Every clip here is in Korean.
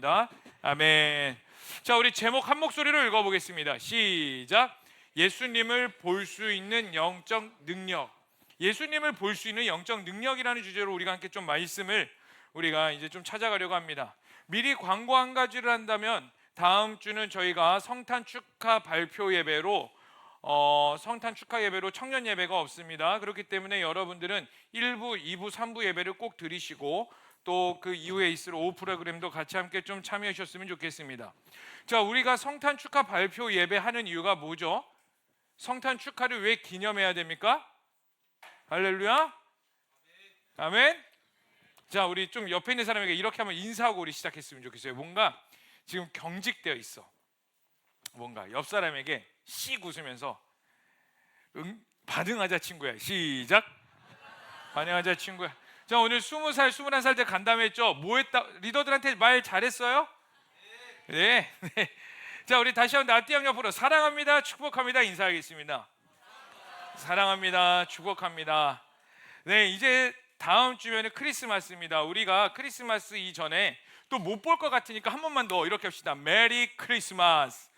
바랍니다. 아멘. 자, 우리 제목 한 목소리로 읽어보겠습니다. 시작. 예수님을 볼 수 있는 영적 능력. 예수님을 볼 수 있는 영적 능력이라는 주제로 우리가 함께 좀 말씀을 우리가 이제 좀 찾아가려고 합니다. 미리 광고 한 가지를 한다면 다음 주는 저희가 성탄 축하 발표 예배로 성탄 축하 예배로 청년 예배가 없습니다. 그렇기 때문에 여러분들은 1부, 2부, 3부 예배를 꼭 들으시고 또 그 이후에 있을 오후 프로그램도 같이 함께 좀 참여하셨으면 좋겠습니다. 자, 우리가 성탄 축하 발표 예배하는 이유가 뭐죠? 성탄 축하를 왜 기념해야 됩니까? 할렐루야. 아멘. 자, 우리 좀 옆에 있는 사람에게 이렇게 한번 인사하고 우리 시작했으면 좋겠어요. 뭔가 지금 경직되어 있어. 뭔가 옆 사람에게 씩 웃으면서 반응하자 친구야. 시작. 반응하자 친구야. 자, 오늘 20살, 21살 때 간다며 했죠? 뭐 했다? 리더들한테 말 잘했어요? 네. 네. 자, 우리 다시 한번 나띠양 옆으로 사랑합니다, 축복합니다 인사하겠습니다. 사랑합니다, 축복합니다. 네, 이제 다음 주면은 크리스마스입니다. 우리가 크리스마스 이전에 또 못 볼 것 같으니까 한 번만 더 이렇게 합시다. 메리 크리스마스.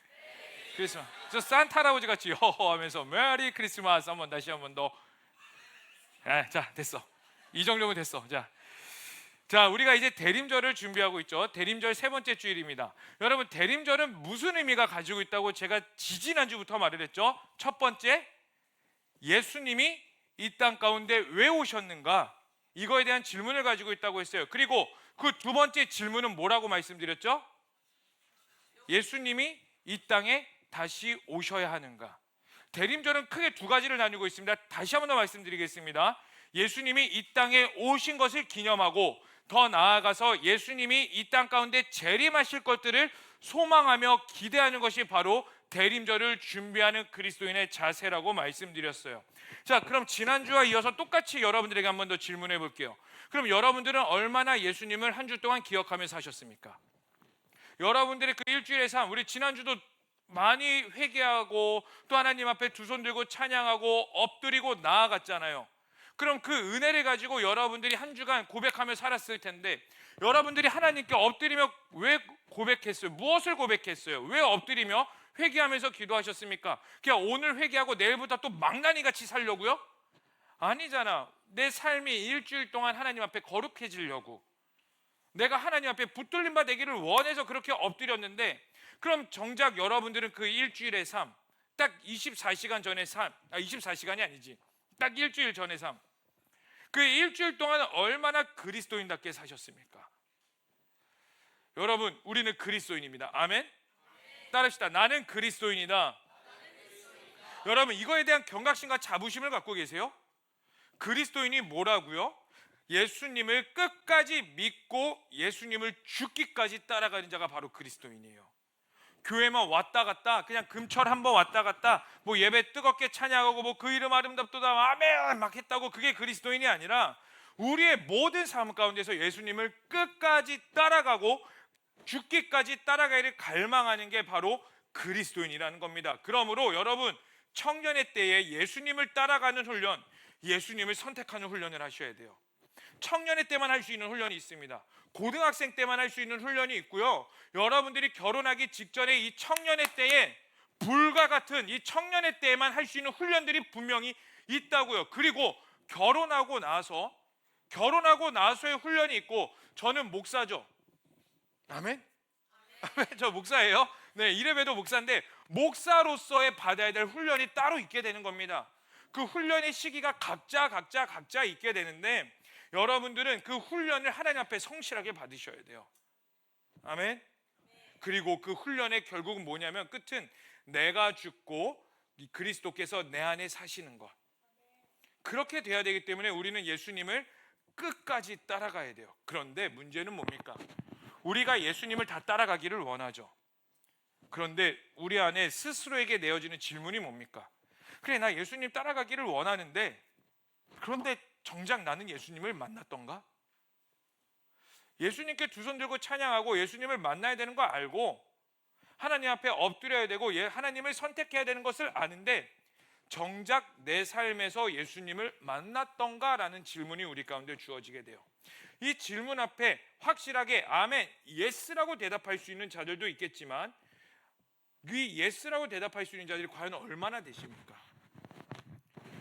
크리스마스. 저 산타 할아버지 같이 허허 하면서 메리 크리스마스 한번 다시 한 번 더. 자, 됐어. 이 정도면 됐어. 자, 우리가 이제 대림절을 준비하고 있죠. 대림절 세 번째 주일입니다. 여러분, 대림절은 무슨 의미가 가지고 있다고 제가 지지난주부터 말을 했죠. 첫 번째, 예수님이 이 땅 가운데 왜 오셨는가? 이거에 대한 질문을 가지고 있다고 했어요. 그리고 그 두 번째 질문은 뭐라고 말씀드렸죠? 예수님이 이 땅에 다시 오셔야 하는가? 대림절은 크게 두 가지를 나누고 있습니다. 다시 한번 더 말씀드리겠습니다. 예수님이 이 땅에 오신 것을 기념하고 더 나아가서 예수님이 이 땅 가운데 재림하실 것들을 소망하며 기대하는 것이 바로 대림절을 준비하는 그리스도인의 자세라고 말씀드렸어요. 자, 그럼 지난주와 이어서 똑같이 여러분들에게 한 번 더 질문해 볼게요. 그럼 여러분들은 얼마나 예수님을 한 주 동안 기억하며 사셨습니까? 여러분들의 그 일주일의 삶, 우리 지난주도 많이 회개하고 또 하나님 앞에 두 손 들고 찬양하고 엎드리고 나아갔잖아요. 그럼 그 은혜를 가지고 여러분들이 한 주간 고백하며 살았을 텐데 여러분들이 하나님께 엎드리며 왜 고백했어요? 무엇을 고백했어요? 왜 엎드리며 회개하면서 기도하셨습니까? 그냥 오늘 회개하고 내일부터 또 망나니 같이 살려고요? 아니잖아. 내 삶이 일주일 동안 하나님 앞에 거룩해지려고, 내가 하나님 앞에 붙들림 바 되기를 원해서 그렇게 엎드렸는데, 그럼 정작 여러분들은 그 일주일의 삶, 딱 24시간 전의 삶, 24시간이 아니지, 딱 일주일 전의 삶, 그 일주일 동안 얼마나 그리스도인답게 사셨습니까? 여러분, 우리는 그리스도인입니다. 아멘? 따릅시다. 나는 그리스도인이다. 여러분, 이거에 대한 경각심과 자부심을 갖고 계세요? 그리스도인이 뭐라고요? 예수님을 끝까지 믿고 예수님을 죽기까지 따라가는 자가 바로 그리스도인이에요. 교회만 왔다 갔다, 그냥 금철 한번 왔다 갔다, 뭐 예배 뜨겁게 찬양하고 뭐 그 이름 아름답도다 아멘 막 했다고 그게 그리스도인이 아니라 우리의 모든 삶 가운데서 예수님을 끝까지 따라가고 죽기까지 따라가기를 갈망하는 게 바로 그리스도인이라는 겁니다. 그러므로 여러분, 청년의 때에 예수님을 따라가는 훈련, 예수님을 선택하는 훈련을 하셔야 돼요. 청년의 때만 할 수 있는 훈련이 있습니다. 고등학생 때만 할 수 있는 훈련이 있고요. 여러분들이 결혼하기 직전에 이 청년의 때에 불과 같은 이 청년의 때에만 할 수 있는 훈련들이 분명히 있다고요. 그리고 결혼하고 나서의 훈련이 있고, 저는 목사죠. 아멘? 아멘. 저 목사예요. 네, 이래봬도 목사인데 목사로서의 받아야 될 훈련이 따로 있게 되는 겁니다. 그 훈련의 시기가 각자 있게 되는데 여러분들은 그 훈련을 하나님 앞에 성실하게 받으셔야 돼요. 아멘. 그리고 그 훈련의 결국은 뭐냐면 끝은 내가 죽고 그리스도께서 내 안에 사시는 것. 그렇게 돼야 되기 때문에 우리는 예수님을 끝까지 따라가야 돼요. 그런데 문제는 뭡니까? 우리가 예수님을 다 따라가기를 원하죠. 그런데 우리 안에 스스로에게 내어지는 질문이 뭡니까? 그래, 나 예수님 따라가기를 원하는데, 그런데 정작 나는 예수님을 만났던가? 예수님께 두 손 들고 찬양하고 예수님을 만나야 되는 거 알고 하나님 앞에 엎드려야 되고 하나님을 선택해야 되는 것을 아는데 정작 내 삶에서 예수님을 만났던가? 라는 질문이 우리 가운데 주어지게 돼요. 이 질문 앞에 확실하게 아멘, 예스라고 대답할 수 있는 자들도 있겠지만 이 예스라고 대답할 수 있는 자들이 과연 얼마나 되십니까?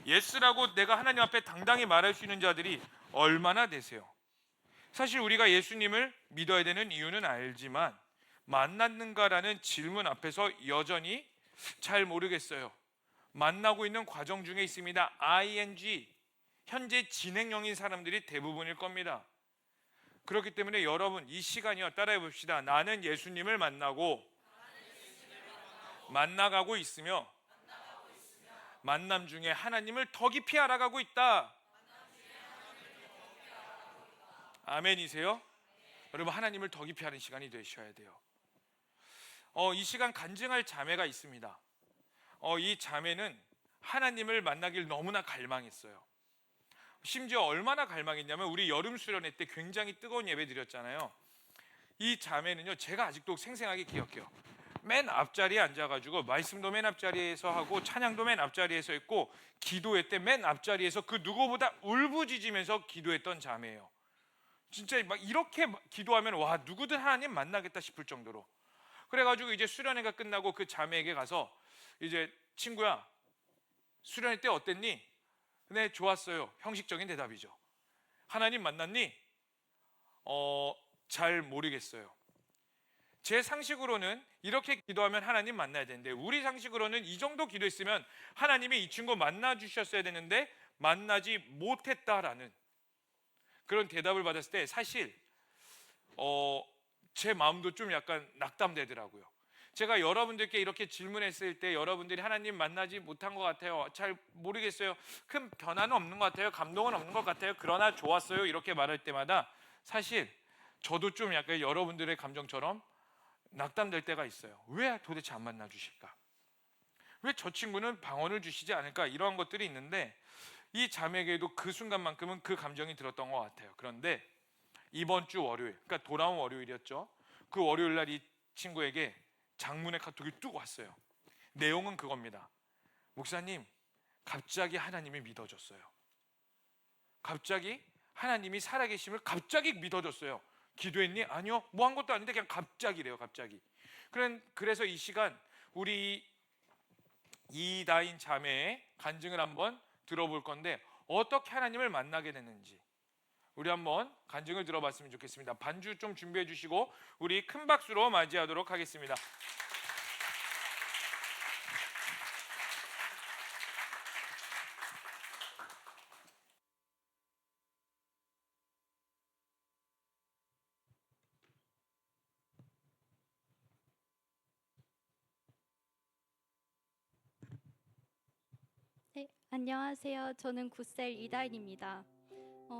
예스라고 내가 하나님 앞에 당당히 말할 수 있는 자들이 얼마나 되세요? 사실 우리가 예수님을 믿어야 되는 이유는 알지만 만났는가라는 질문 앞에서 여전히 잘 모르겠어요. 만나고 있는 과정 중에 있습니다. ing, 현재 진행형인 사람들이 대부분일 겁니다. 그렇기 때문에 여러분 이 시간이요, 따라해 봅시다. 나는 예수님을 만나가고 있으며 만남 중에 하나님을 더 깊이 알아가고 있다. 아멘이세요? 여러분, 하나님을 더 깊이 하는 시간이 되셔야 돼요. 이 시간 간증할 자매가 있습니다. 이 자매는 하나님을 만나길 너무나 갈망했어요. 심지어 얼마나 갈망했냐면 우리 여름 수련회 때 굉장히 뜨거운 예배 드렸잖아요. 이 자매는요, 제가 아직도 생생하게 기억해요. 맨 앞자리에 앉아가지고 말씀도 맨 앞자리에서 하고 찬양도 맨 앞자리에서 했고 기도회 때 맨 앞자리에서 그 누구보다 울부짖으면서 기도했던 자매예요. 진짜 막 이렇게 기도하면 와, 누구든 하나님 만나겠다 싶을 정도로. 그래가지고 이제 수련회가 끝나고 그 자매에게 가서 이제 친구야, 수련회 때 어땠니? 네, 좋았어요. 형식적인 대답이죠. 하나님 만났니? 잘 모르겠어요. 제 상식으로는 이렇게 기도하면 하나님 만나야 되는데 우리 상식으로는 이 정도 기도했으면 하나님이 이 친구 만나 주셨어야 되는데 만나지 못했다라는 그런 대답을 받았을 때 사실 제 마음도 좀 약간 낙담되더라고요. 제가 여러분들께 이렇게 질문했을 때 여러분들이 하나님 만나지 못한 것 같아요, 잘 모르겠어요, 큰 변화는 없는 것 같아요, 감동은 없는 것 같아요, 그러나 좋았어요, 이렇게 말할 때마다 사실 저도 좀 약간 여러분들의 감정처럼 낙담될 때가 있어요. 왜 도대체 안 만나 주실까? 왜 저 친구는 방언을 주시지 않을까? 이러한 것들이 있는데 이 자매에게도 그 순간만큼은 그 감정이 들었던 것 같아요. 그런데 이번 주 월요일, 그러니까 돌아온 월요일이었죠. 그 월요일 날 이 친구에게 장문의 카톡이 뚝 왔어요. 내용은 그겁니다. 목사님, 갑자기 하나님이 믿어졌어요. 갑자기 하나님이 살아계심을 갑자기 믿어졌어요. 기도했니? 아니요, 뭐 한 것도 아닌데 그냥 갑자기래요. 갑자기. 그래서 이 시간 우리 이다인 자매의 간증을 한번 들어볼 건데 어떻게 하나님을 만나게 됐는지 우리 한번 간증을 들어봤으면 좋겠습니다. 반주 좀 준비해 주시고 우리 큰 박수로 맞이하도록 하겠습니다. 네, 안녕하세요. 저는 9살 이다인입니다.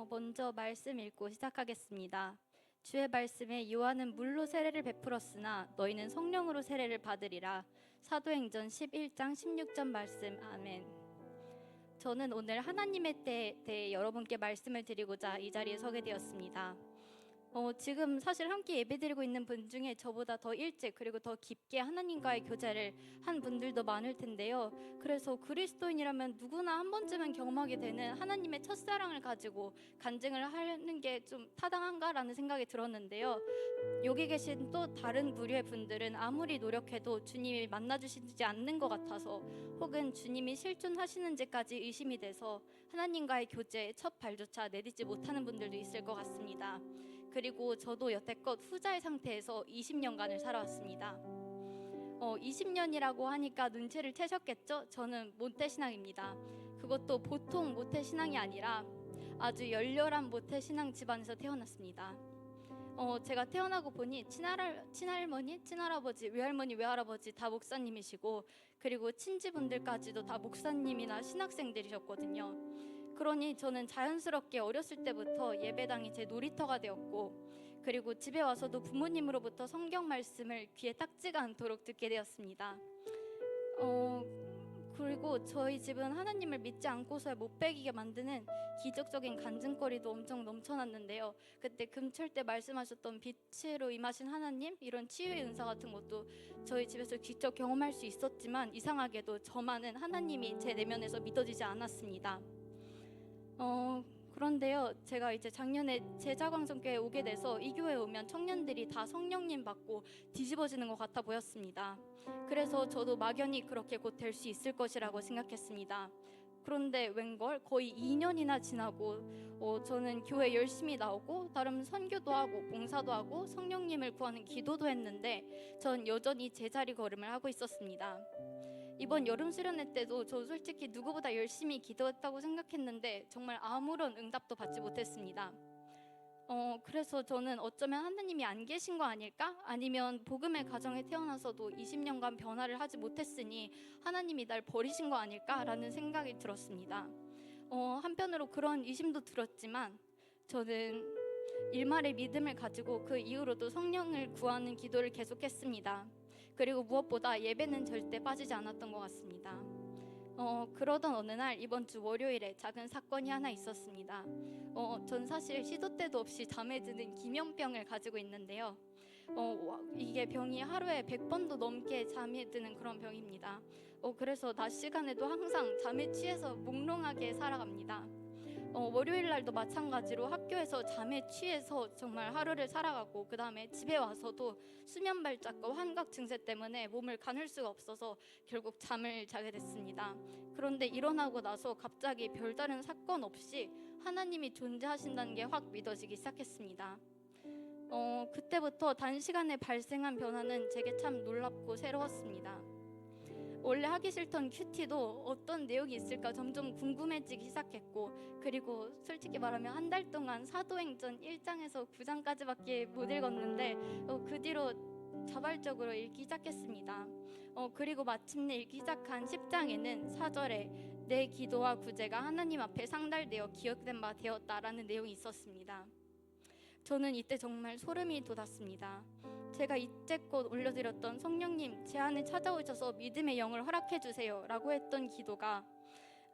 먼저 말씀 읽고 시작하겠습니다. 주의 말씀에 요한은 물로 세례를 베풀었으나 너희는 성령으로 세례를 받으리라. 사도행전 11장 16절 말씀. 아멘. 저는 오늘 하나님의 때에 대해 여러분께 말씀을 드리고자 이 자리에 서게 되었습니다. 지금 사실 함께 예배드리고 있는 분 중에 저보다 더 일찍 그리고 더 깊게 하나님과의 교제를 한 분들도 많을 텐데요. 그래서 그리스도인이라면 누구나 한 번쯤은 경험하게 되는 하나님의 첫사랑을 가지고 간증을 하는 게 좀 타당한가라는 생각이 들었는데요. 여기 계신 또 다른 부류의 분들은 아무리 노력해도 주님이 만나주시지 않는 것 같아서 혹은 주님이 실존하시는지까지 의심이 돼서 하나님과의 교제에 첫 발조차 내딛지 못하는 분들도 있을 것 같습니다. 그리고 저도 여태껏 후자의 상태에서 20년간을 살아왔습니다. 20년이라고 하니까 눈치를 채셨겠죠? 저는 모태신앙입니다. 그것도 보통 모태신앙이 아니라 아주 열렬한 모태신앙 집안에서 태어났습니다. 제가 태어나고 보니 친할머니, 친할아버지, 외할머니, 외할아버지 다 목사님이시고 그리고 친지분들까지도 다 목사님이나 신학생들이셨거든요. 그러니 저는 자연스럽게 어렸을 때부터 예배당이 제 놀이터가 되었고 그리고 집에 와서도 부모님으로부터 성경 말씀을 귀에 딱지가 않도록 듣게 되었습니다. 그리고 저희 집은 하나님을 믿지 않고서야 못 배기게 만드는 기적적인 간증거리도 엄청 넘쳐났는데요. 그때 금철 때 말씀하셨던 빛으로 임하신 하나님, 이런 치유의 은사 같은 것도 저희 집에서 직접 경험할 수 있었지만 이상하게도 저만은 하나님이 제 내면에서 믿어지지 않았습니다. 그런데요, 제가 이제 작년에 제자광성교회에 오게 돼서 이 교회에 오면 청년들이 다 성령님 받고 뒤집어지는 것 같아 보였습니다. 그래서 저도 막연히 그렇게 곧 될 수 있을 것이라고 생각했습니다. 그런데 웬걸 거의 2년이나 지나고 저는 교회 열심히 나오고 나름 선교도 하고 봉사도 하고 성령님을 구하는 기도도 했는데 전 여전히 제자리 걸음을 하고 있었습니다. 이번 여름 수련회 때도 저 솔직히 누구보다 열심히 기도했다고 생각했는데 정말 아무런 응답도 받지 못했습니다. 그래서 저는 어쩌면 하나님이 안 계신 거 아닐까? 아니면 복음의 가정에 태어나서도 20년간 변화를 하지 못했으니 하나님이 날 버리신 거 아닐까라는 생각이 들었습니다. 한편으로 그런 의심도 들었지만 저는 일말의 믿음을 가지고 그 이후로도 성령을 구하는 기도를 계속했습니다. 그리고 무엇보다 예배는 절대 빠지지 않았던 것 같습니다. 그러던 어느 날 이번 주 월요일에 작은 사건이 하나 있었습니다. 전 사실 시도 때도 없이 잠에 드는 기면병을 가지고 있는데요. 이게 병이 하루에 100번도 넘게 잠이 드는 그런 병입니다. 그래서 낮 시간에도 항상 잠에 취해서 몽롱하게 살아갑니다. 월요일 날도 마찬가지로 학교에서 잠에 취해서 정말 하루를 살아가고 그 다음에 집에 와서도 수면 발작과 환각 증세 때문에 몸을 가눌 수가 없어서 결국 잠을 자게 됐습니다. 그런데 일어나고 나서 갑자기 별다른 사건 없이 하나님이 존재하신다는 게 확 믿어지기 시작했습니다. 그때부터 단시간에 발생한 변화는 제게 참 놀랍고 새로웠습니다. 원래 하기 싫던 큐티도 어떤 내용이 있을까 점점 궁금해지기 시작했고, 그리고 솔직히 말하면 한 달 동안 사도행전 1장에서 9장까지밖에 못 읽었는데 그 뒤로 자발적으로 읽기 시작했습니다. 그리고 마침내 읽기 시작한 10장에는 4절에 내 기도와 구제가 하나님 앞에 상달되어 기억된 바 되었다라는 내용이 있었습니다. 저는 이때 정말 소름이 돋았습니다. 제가 이제껏 올려드렸던 성령님 제 안에 찾아오셔서 믿음의 영을 허락해 주세요 라고 했던 기도가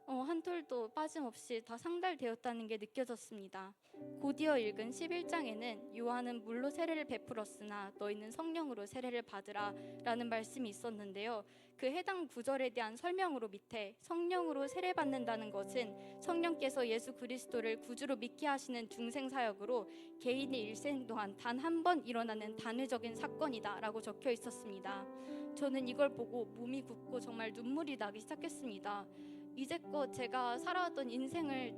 한 톨도 빠짐없이 다 상달되었다는 게 느껴졌습니다. 곧이어 읽은 11장에는 요한은 물로 세례를 베풀었으나 너희는 성령으로 세례를 받으라 라는 말씀이 있었는데요. 그 해당 구절에 대한 설명으로 밑에 성령으로 세례받는다는 것은 성령께서 예수 그리스도를 구주로 믿게 하시는 중생사역으로 개인의 일생 동안 단 한 번 일어나는 단회적인 사건이다 라고 적혀 있었습니다. 저는 이걸 보고 몸이 굳고 정말 눈물이 나기 시작했습니다. 이제껏 제가 살아왔던 인생을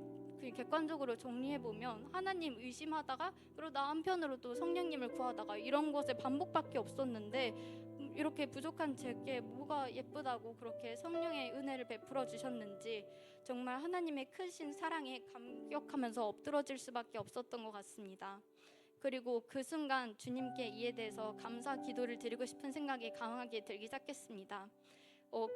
객관적으로 정리해보면 하나님 의심하다가 그리고 나 한편으로 또 성령님을 구하다가 이런 것의 반복밖에 없었는데 이렇게 부족한 제게 뭐가 예쁘다고 그렇게 성령의 은혜를 베풀어 주셨는지 정말 하나님의 크신 사랑에 감격하면서 엎드러질 수밖에 없었던 것 같습니다. 그리고 그 순간 주님께 이에 대해서 감사 기도를 드리고 싶은 생각이 강하게 들기 시작했습니다.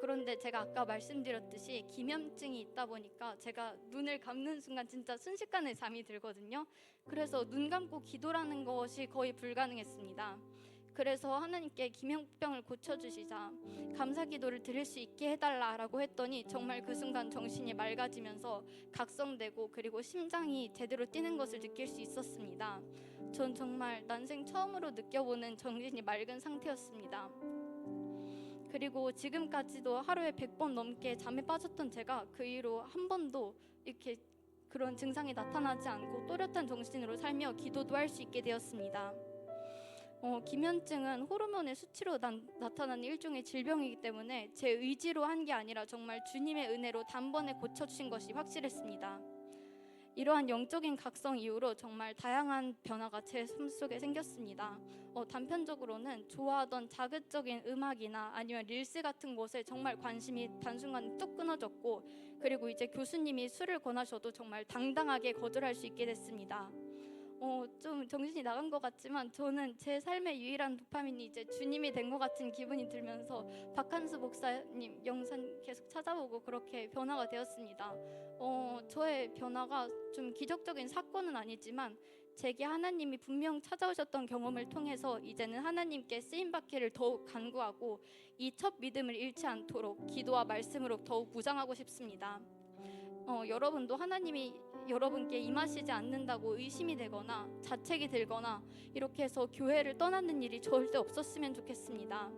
그런데 제가 아까 말씀드렸듯이 기면증이 있다 보니까 제가 눈을 감는 순간 진짜 순식간에 잠이 들거든요. 그래서 눈 감고 기도라는 것이 거의 불가능했습니다. 그래서 하나님께 기면병을 고쳐주시자 감사 기도를 드릴 수 있게 해달라고 했더니 정말 그 순간 정신이 맑아지면서 각성되고 그리고 심장이 제대로 뛰는 것을 느낄 수 있었습니다. 전 정말 난생 처음으로 느껴보는 정신이 맑은 상태였습니다. 그리고 지금까지도 하루에 100번 넘게 잠에 빠졌던 제가 그 이후로 한 번도 이렇게 그런 증상이 나타나지 않고 또렷한 정신으로 살며 기도도 할 수 있게 되었습니다. 기면증은 호르몬의 수치로 나타나는 일종의 질병이기 때문에 제 의지로 한 게 아니라 정말 주님의 은혜로 단번에 고쳐주신 것이 확실했습니다. 이러한 영적인 각성 이후로 정말 다양한 변화가 제 삶 속에 생겼습니다. 단편적으로는 좋아하던 자극적인 음악이나 아니면 릴스 같은 것에 정말 관심이 단순간 뚝 끊어졌고, 그리고 이제 교수님이 술을 권하셔도 정말 당당하게 거절할 수 있게 됐습니다. 좀 정신이 나간 것 같지만 저는 제 삶의 유일한 도파민이 이제 주님이 된 것 같은 기분이 들면서 박한수 목사님 영상 계속 찾아보고 그렇게 변화가 되었습니다. 저의 변화가 좀 기적적인 사건은 아니지만 제게 하나님이 분명 찾아오셨던 경험을 통해서 이제는 하나님께 쓰임받기를 더욱 간구하고 이 첫 믿음을 잃지 않도록 기도와 말씀으로 더욱 무장하고 싶습니다. 여러분도 하나님이 여러분께 임하시지 않는다고 의심이 되거나 자책이 들거나 이렇게 해서 교회를 떠나는 일이 절대 없었으면 좋겠습니다.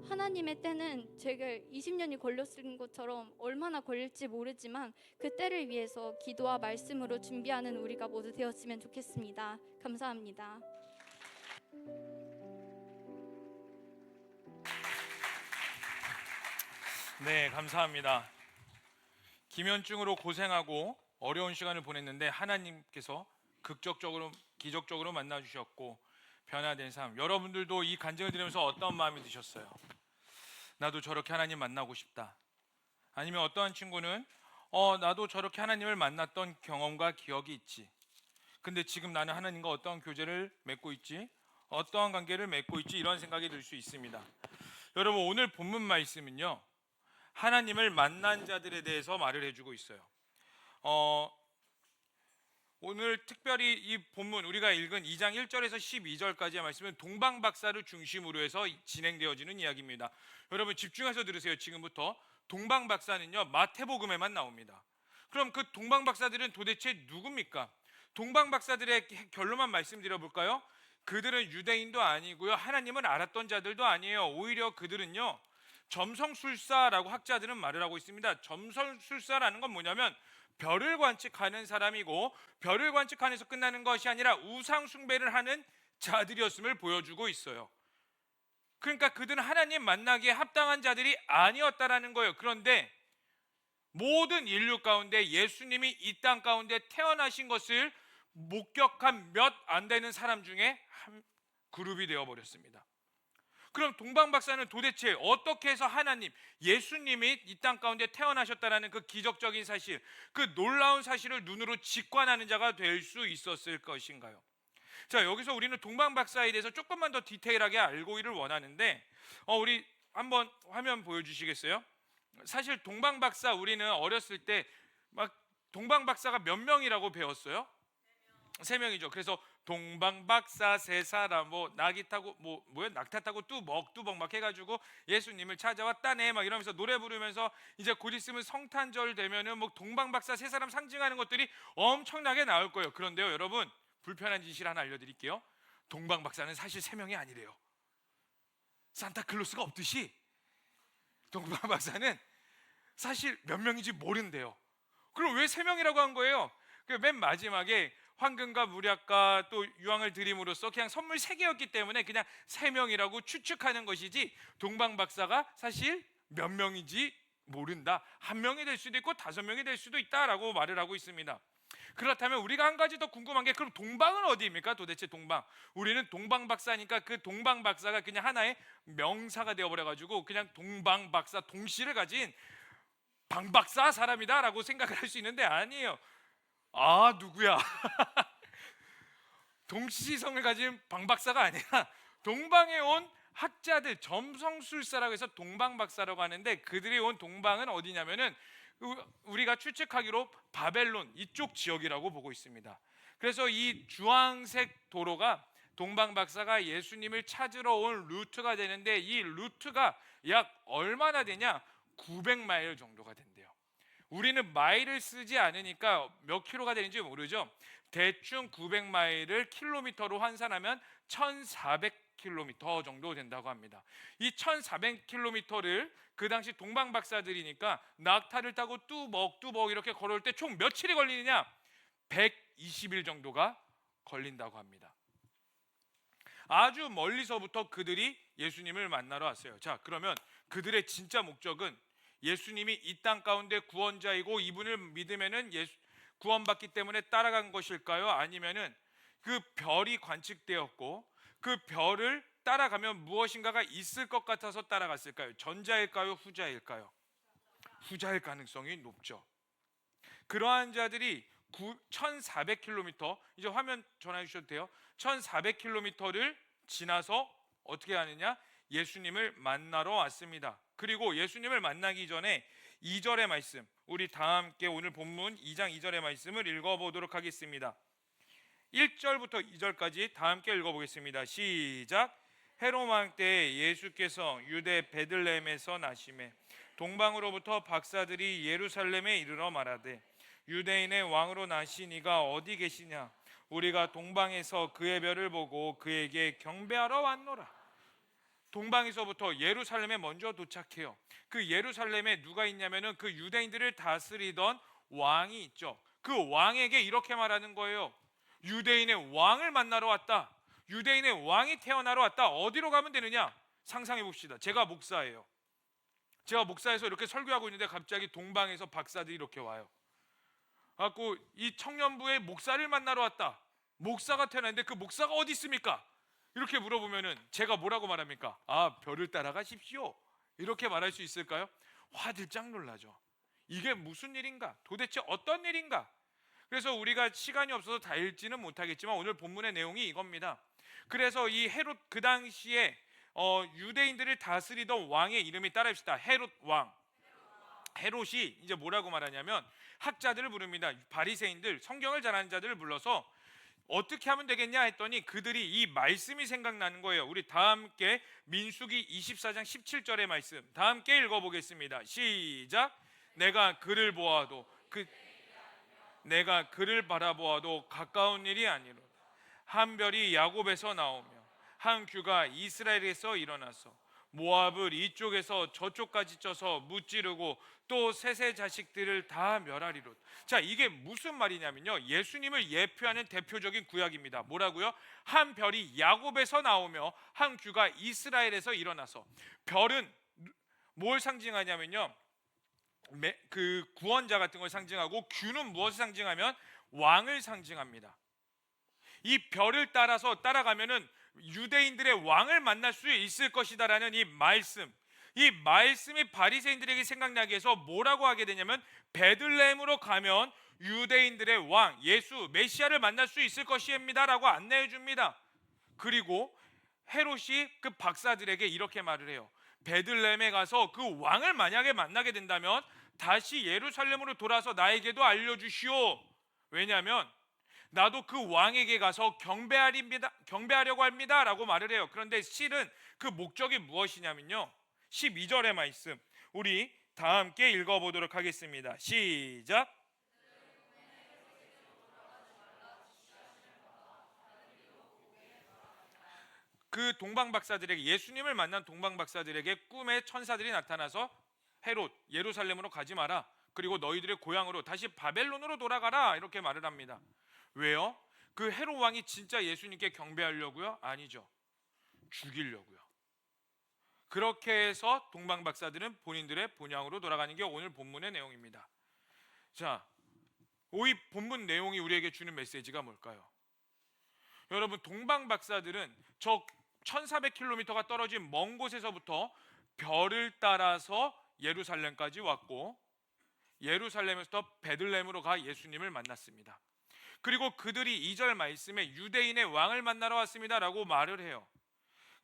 하나님의 때는 제가 20년이 걸렸을 것처럼 얼마나 걸릴지 모르지만 그 때를 위해서 기도와 말씀으로 준비하는 우리가 모두 되었으면 좋겠습니다. 감사합니다. 네, 감사합니다. 기면증으로 고생하고 어려운 시간을 보냈는데 하나님께서 극적적으로 기적적으로 만나 주셨고 변화된 삶. 여러분들도 이 간증을 들으면서 어떤 마음이 드셨어요? 나도 저렇게 하나님 만나고 싶다. 아니면 어떠한 친구는 나도 저렇게 하나님을 만났던 경험과 기억이 있지. 근데 지금 나는 하나님과 어떠한 교제를 맺고 있지? 어떠한 관계를 맺고 있지? 이런 생각이 들 수 있습니다. 여러분, 오늘 본문 말씀은요, 하나님을 만난 자들에 대해서 말을 해주고 있어요. 오늘 특별히 이 본문 우리가 읽은 2장 1절에서 12절까지의 말씀은 동방박사를 중심으로 해서 진행되어지는 이야기입니다. 여러분 집중해서 들으세요. 지금부터 동방박사는요, 마태복음에만 나옵니다. 그럼 그 동방박사들은 도대체 누굽니까? 동방박사들의 결론만 말씀드려 볼까요? 그들은 유대인도 아니고요, 하나님을 알았던 자들도 아니에요. 오히려 그들은요, 점성술사라고 학자들은 말을 하고 있습니다. 점성술사라는 건 뭐냐면 별을 관측하는 사람이고, 별을 관측하는 데서 끝나는 것이 아니라 우상 숭배를 하는 자들이었음을 보여주고 있어요. 그러니까 그들은 하나님 만나기에 합당한 자들이 아니었다라는 거예요. 그런데 모든 인류 가운데 예수님이 이 땅 가운데 태어나신 것을 목격한 몇 안 되는 사람 중에 한 그룹이 되어버렸습니다. 그럼 동방박사는 도대체 어떻게 해서 하나님, 예수님이 이 땅 가운데 태어나셨다는 그 기적적인 사실, 그 놀라운 사실을 눈으로 직관하는 자가 될 수 있었을 것인가요? 자, 여기서 우리는 동방박사에 대해서 조금만 더 디테일하게 알고를 원하는데, 우리 한번 화면 보여주시겠어요? 사실 동방박사, 우리는 어렸을 때 막 동방박사가 몇 명이라고 배웠어요? 3명이죠. 그래서 동방박사 세 사람 낙이 타고 낙타 타고 뚜벅뚜벅 막 해가지고 예수님을 찾아왔다네 막 이러면서 노래 부르면서, 이제 곧 있으면 성탄절 되면은 동방박사 세 사람 상징하는 것들이 엄청나게 나올 거예요. 그런데요, 여러분, 불편한 진실 하나 알려드릴게요. 동방박사는 사실 3명이 아니래요. 산타클로스가 없듯이 동방박사는 사실 몇 명인지 모른대요. 그럼 왜 3명이라고 한 거예요? 맨 마지막에 황금과 무략과 또 유황을 드림으로써 그냥 선물 3개였기 때문에 그냥 3명이라고 추측하는 것이지, 동방박사가 사실 몇 명인지 모른다. 1명이 될 수도 있고 5명이 될 수도 있다라고 말을 하고 있습니다. 그렇다면 우리가 한 가지 더 궁금한 게, 그럼 동방은 어디입니까? 도대체 동방. 우리는 동방박사니까 그 동방박사가 그냥 하나의 명사가 되어버려가지고 그냥 동방박사, 동씨를 가진 방박사 사람이다라고 생각을 할 수 있는데, 아니에요. 아, 누구야? 동시성을 가진 방박사가 아니라 동방에 온 학자들, 점성술사라고 해서 동방박사라고 하는데, 그들이 온 동방은 어디냐면은 우리가 추측하기로 바벨론 이쪽 지역이라고 보고 있습니다. 그래서 이 주황색 도로가 동방박사가 예수님을 찾으러 온 루트가 되는데, 이 루트가 약 얼마나 되냐? 900마일 정도가 된대요. 우리는 마일을 쓰지 않으니까 몇 킬로가 되는지 모르죠. 대충 900마일을 킬로미터로 환산하면 1400km 정도 된다고 합니다. 이 1400km를 그 당시 동방박사들이니까 낙타를 타고 뚜벅뚜벅 이렇게 걸어올 때 총 며칠이 걸리느냐? 120일 정도가 걸린다고 합니다. 아주 멀리서부터 그들이 예수님을 만나러 왔어요. 자, 그러면 그들의 진짜 목적은 예수님이 이 땅 가운데 구원자이고 이분을 믿으면은 구원받기 때문에 따라간 것일까요? 아니면은 그 별이 관측되었고 그 별을 따라가면 무엇인가가 있을 것 같아서 따라갔을까요? 전자일까요? 후자일까요? 후자일 가능성이 높죠. 그러한 자들이 1400km, 이제 화면 전화해 주셔도 돼요. 1400km를 지나서 어떻게 하느냐? 예수님을 만나러 왔습니다. 그리고 예수님을 만나기 전에 2절의 말씀, 우리 다 함께 오늘 본문 2장 2절의 말씀을 읽어보도록 하겠습니다. 1절부터 2절까지 다 함께 읽어보겠습니다. 시작. 헤롯 왕 때 예수께서 유대 베들레헴에서 나시매 동방으로부터 박사들이 예루살렘에 이르러 말하되 유대인의 왕으로 나신 이가 어디 계시냐? 우리가 동방에서 그의 별을 보고 그에게 경배하러 왔노라. 동방에서부터 예루살렘에 먼저 도착해요. 그 예루살렘에 누가 있냐면은 그 유대인들을 다스리던 왕이 있죠. 그 왕에게 이렇게 말하는 거예요. 유대인의 왕을 만나러 왔다. 유대인의 왕이 태어나러 왔다. 어디로 가면 되느냐? 상상해 봅시다. 제가 목사예요. 제가 목사에서 이렇게 설교하고 있는데 갑자기 동방에서 박사들이 이렇게 와요. 갖고 이 청년부의 목사를 만나러 왔다. 목사가 태어났는데 그 목사가 어디 있습니까? 이렇게 물어보면은 제가 뭐라고 말합니까? 아, 별을 따라가십시오. 이렇게 말할 수 있을까요? 화들짝 놀라죠. 이게 무슨 일인가? 도대체 어떤 일인가? 그래서 우리가 시간이 없어서 다 읽지는 못하겠지만 오늘 본문의 내용이 이겁니다. 그래서 이 헤롯, 그 당시에 유대인들을 다스리던 왕의 이름이 따라합시다. 헤롯 왕. 헤롯이 이제 뭐라고 말하냐면 학자들을 부릅니다. 바리새인들, 성경을 잘 아는 자들을 불러서 어떻게 하면 되겠냐 했더니 그들이 이 말씀이 생각나는 거예요. 우리 다 함께 민수기 24장 17절의 말씀 다 함께 읽어보겠습니다. 시작. 내가 그를 보아도 내가 그를 바라보아도 가까운 일이 아니로다. 한 별이 야곱에서 나오며 한 규가 이스라엘에서 일어나서 모압을 이쪽에서 저쪽까지 쪄서 무찌르고 또 셋의 자식들을 다 멸하리로다. 자, 이게 무슨 말이냐면요, 예수님을 예표하는 대표적인 구약입니다. 뭐라고요? 한 별이 야곱에서 나오며 한 규가 이스라엘에서 일어나서. 별은 뭘 상징하냐면요, 그 구원자 같은 걸 상징하고, 규는 무엇을 상징하면 왕을 상징합니다. 이 별을 따라서 따라가면은 유대인들의 왕을 만날 수 있을 것이다라는 이 말씀이 바리새인들에게 생각나게 해서 뭐라고 하게 되냐면 베들레헴으로 가면 유대인들의 왕 예수 메시아를 만날 수 있을 것입니다라고 안내해 줍니다. 그리고 헤롯이 그 박사들에게 이렇게 말을 해요. 베들레헴에 가서 그 왕을 만약에 만나게 된다면 다시 예루살렘으로 돌아서 나에게도 알려주시오. 왜냐하면 나도 그 왕에게 가서 경배하려고 합니다 라고 말을 해요. 그런데 실은 그 목적이 무엇이냐면요, 12절의 말씀 우리 다 함께 읽어보도록 하겠습니다. 시작. 그 동방박사들에게, 예수님을 만난 동방박사들에게 꿈에 천사들이 나타나서 헤롯 예루살렘으로 가지 마라, 그리고 너희들의 고향으로 다시 바벨론으로 돌아가라 이렇게 말을 합니다. 왜요? 그 헤롯 왕이 진짜 예수님께 경배하려고요? 아니죠. 죽이려고요. 그렇게 해서 동방박사들은 본인들의 본향으로 돌아가는 게 오늘 본문의 내용입니다. 자, 이 본문 내용이 우리에게 주는 메시지가 뭘까요? 여러분, 동방박사들은 저 1400km가 떨어진 먼 곳에서부터 별을 따라서 예루살렘까지 왔고, 예루살렘에서 베들레헴으로 가 예수님을 만났습니다. 그리고 그들이 2절 말씀에 유대인의 왕을 만나러 왔습니다 라고 말을 해요.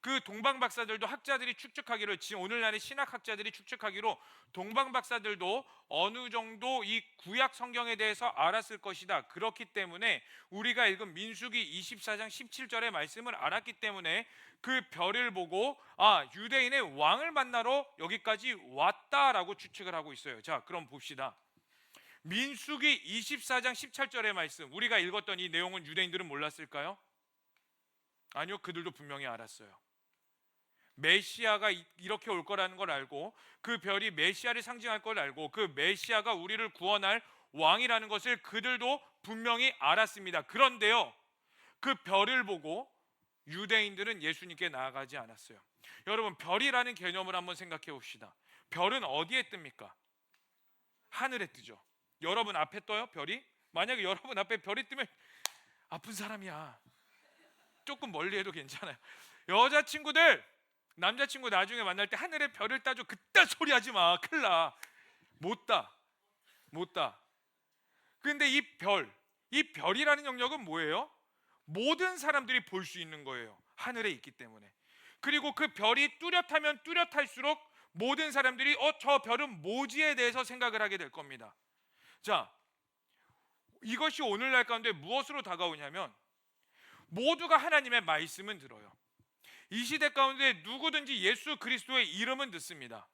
그 동방박사들도 학자들이 추측하기로, 지금 오늘날의 신학학자들이 추측하기로 동방박사들도 어느 정도 이 구약 성경에 대해서 알았을 것이다. 그렇기 때문에 우리가 읽은 민수기 24장 17절의 말씀을 알았기 때문에 그 별을 보고 유대인의 왕을 만나러 여기까지 왔다라고 추측을 하고 있어요. 자, 그럼 봅시다. 민수기 24장 17절의 말씀 우리가 읽었던 이 내용은 유대인들은 몰랐을까요? 아니요, 그들도 분명히 알았어요. 메시아가 이렇게 올 거라는 걸 알고, 그 별이 메시아를 상징할 걸 알고, 그 메시아가 우리를 구원할 왕이라는 것을 그들도 분명히 알았습니다. 그런데요, 그 별을 보고 유대인들은 예수님께 나아가지 않았어요. 여러분, 별이라는 개념을 한번 생각해 봅시다. 별은 어디에 뜹니까? 하늘에 뜨죠. 여러분 앞에 떠요, 별이? 만약에 여러분 앞에 별이 뜨면 아픈 사람이야. 조금 멀리 해도 괜찮아요. 여자친구들, 남자친구 나중에 만날 때 하늘에 별을 따줘. 그딴 소리 하지 마. 큰일 나. 못 따. 근데 이 별이라는 영역은 뭐예요? 모든 사람들이 볼 수 있는 거예요. 하늘에 있기 때문에. 그리고 그 별이 뚜렷하면 뚜렷할수록 모든 사람들이 저 별은 뭐지에 대해서 생각을 하게 될 겁니다. 자, 이것이 오늘날 가운데 무엇으로 다가오냐면 모두가 하나님의 말씀은 들어요. 이 시대 가운데 누구든지 예수 그리스도의 이름은 듣습니다.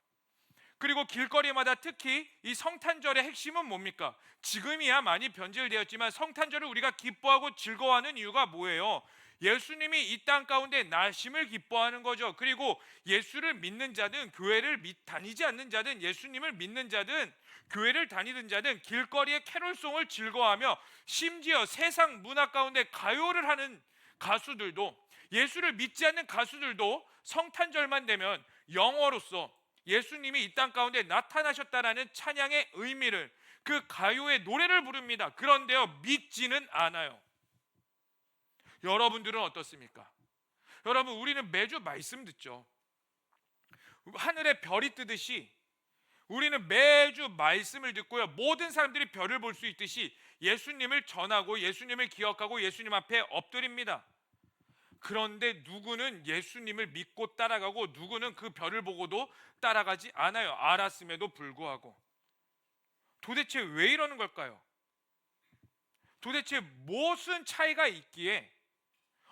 그리고 길거리마다 특히 이 성탄절의 핵심은 뭡니까? 지금이야 많이 변질되었지만 성탄절을 우리가 기뻐하고 즐거워하는 이유가 뭐예요? 예수님이 이 땅 가운데 나심을 기뻐하는 거죠. 그리고 예수를 믿는 자든 교회를 다니지 않는 자든 예수님을 믿는 자든 교회를 다니는 자든 길거리의 캐롤송을 즐거워하며 심지어 세상 문화 가운데 가요를 하는 가수들도, 예수를 믿지 않는 가수들도 성탄절만 되면 영어로서 예수님이 이 땅 가운데 나타나셨다라는 찬양의 의미를, 그 가요의 노래를 부릅니다. 그런데요, 믿지는 않아요. 여러분들은 어떻습니까? 여러분, 우리는 매주 말씀 듣죠. 하늘에 별이 뜨듯이 우리는 매주 말씀을 듣고요, 모든 사람들이 별을 볼 수 있듯이 예수님을 전하고 예수님을 기억하고 예수님 앞에 엎드립니다. 그런데 누구는 예수님을 믿고 따라가고 누구는 그 별을 보고도 따라가지 않아요. 알았음에도 불구하고. 도대체 왜 이러는 걸까요? 도대체 무슨 차이가 있기에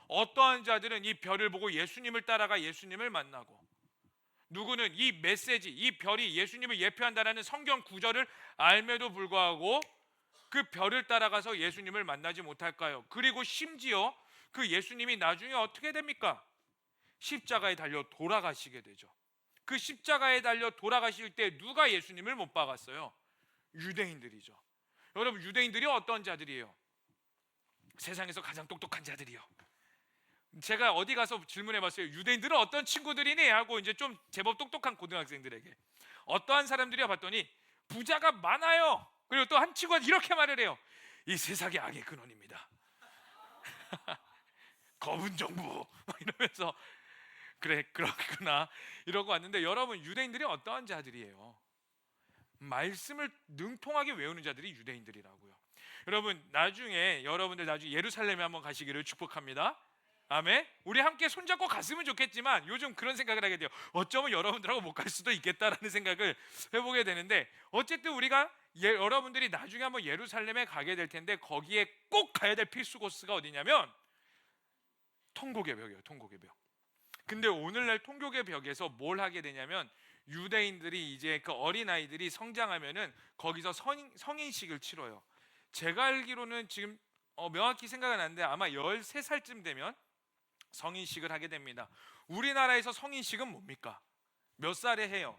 어떠한 자들은 이 별을 보고 예수님을 따라가 예수님을 만나고, 누구는 이 메시지, 이 별이 예수님을 예표한다는 성경 구절을 알매도 불구하고 그 별을 따라가서 예수님을 만나지 못할까요? 그리고 심지어 그 예수님이 나중에 어떻게 됩니까? 십자가에 달려 돌아가시게 되죠. 그 십자가에 달려 돌아가실 때 누가 예수님을 못 박았어요? 유대인들이죠. 여러분, 유대인들이 어떤 자들이에요? 세상에서 가장 똑똑한 자들이요. 제가 어디 가서 질문해봤어요. 유대인들은 어떤 친구들이니? 하고 이제 좀 제법 똑똑한 고등학생들에게 어떠한 사람들이야 봤더니 부자가 많아요. 그리고 또 한 친구가 이렇게 말을 해요. 이 세상의 악의 근원입니다. 검은 정부 이러면서 그래 그렇구나 이러고 왔는데, 여러분, 유대인들이 어떠한 자들이에요? 말씀을 능통하게 외우는 자들이 유대인들이라고요. 여러분, 여러분들 나중에 예루살렘에 한번 가시기를 축복합니다. 아멘. 우리 함께 손잡고 갔으면 좋겠지만 요즘 그런 생각을 하게 돼요. 어쩌면 여러분들하고 못 갈 수도 있겠다라는 생각을 해보게 되는데, 어쨌든 우리가 여러분들이 나중에 한번 예루살렘에 가게 될 텐데 거기에 꼭 가야 될 필수 코스가 어디냐면 통곡의 벽이에요. 통곡의 벽. 근데 오늘날 통곡의 벽에서 뭘 하게 되냐면, 유대인들이 이제 그 어린아이들이 성장하면은 거기서 성인식을 치러요. 제가 알기로는 지금 명확히 생각은 안 나는데 아마 13살쯤 되면 성인식을 하게 됩니다. 우리나라에서 성인식은 뭡니까? 몇 살에 해요?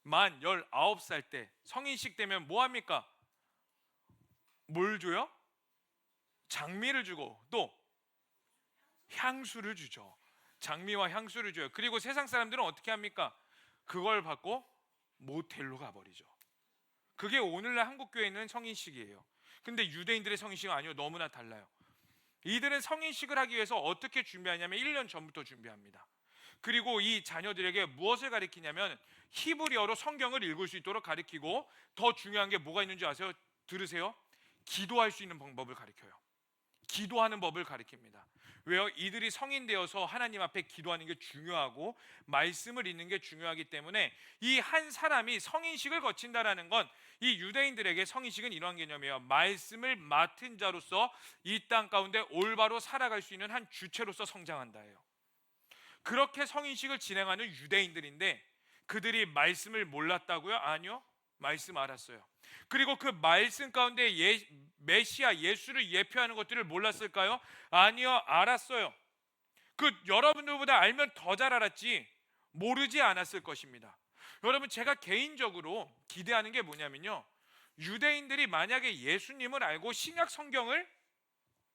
만 19살 때 성인식 되면 뭐 합니까? 뭘 줘요? 장미를 주고 또 향수를 주죠. 장미와 향수를 줘요. 그리고 세상 사람들은 어떻게 합니까? 그걸 받고 모텔로 가버리죠. 그게 오늘날 한국 교회에 있는 성인식이에요. 근데 유대인들의 성인식은 아니요, 너무나 달라요. 이들은 성인식을 하기 위해서 어떻게 준비하냐면 1년 전부터 준비합니다. 그리고 이 자녀들에게 무엇을 가르치냐면 히브리어로 성경을 읽을 수 있도록 가르치고, 더 중요한 게 뭐가 있는지 아세요? 들으세요. 기도할 수 있는 방법을 가르쳐요. 기도하는 법을 가르칩니다. 왜요? 이들이 성인 되어서 하나님 앞에 기도하는 게 중요하고 말씀을 읽는 게 중요하기 때문에 이 한 사람이 성인식을 거친다라는 건, 이 유대인들에게 성인식은 이러한 개념이에요. 말씀을 맡은 자로서 이 땅 가운데 올바로 살아갈 수 있는 한 주체로서 성장한다예요. 그렇게 성인식을 진행하는 유대인들인데 그들이 말씀을 몰랐다고요? 아니요, 말씀 알았어요. 그리고 그 말씀 가운데 메시아 예수를 예표하는 것들을 몰랐을까요? 아니요, 알았어요. 그 여러분들보다 알면 더 잘 알았지 모르지 않았을 것입니다. 여러분, 제가 개인적으로 기대하는 게 뭐냐면요, 유대인들이 만약에 예수님을 알고 신약 성경을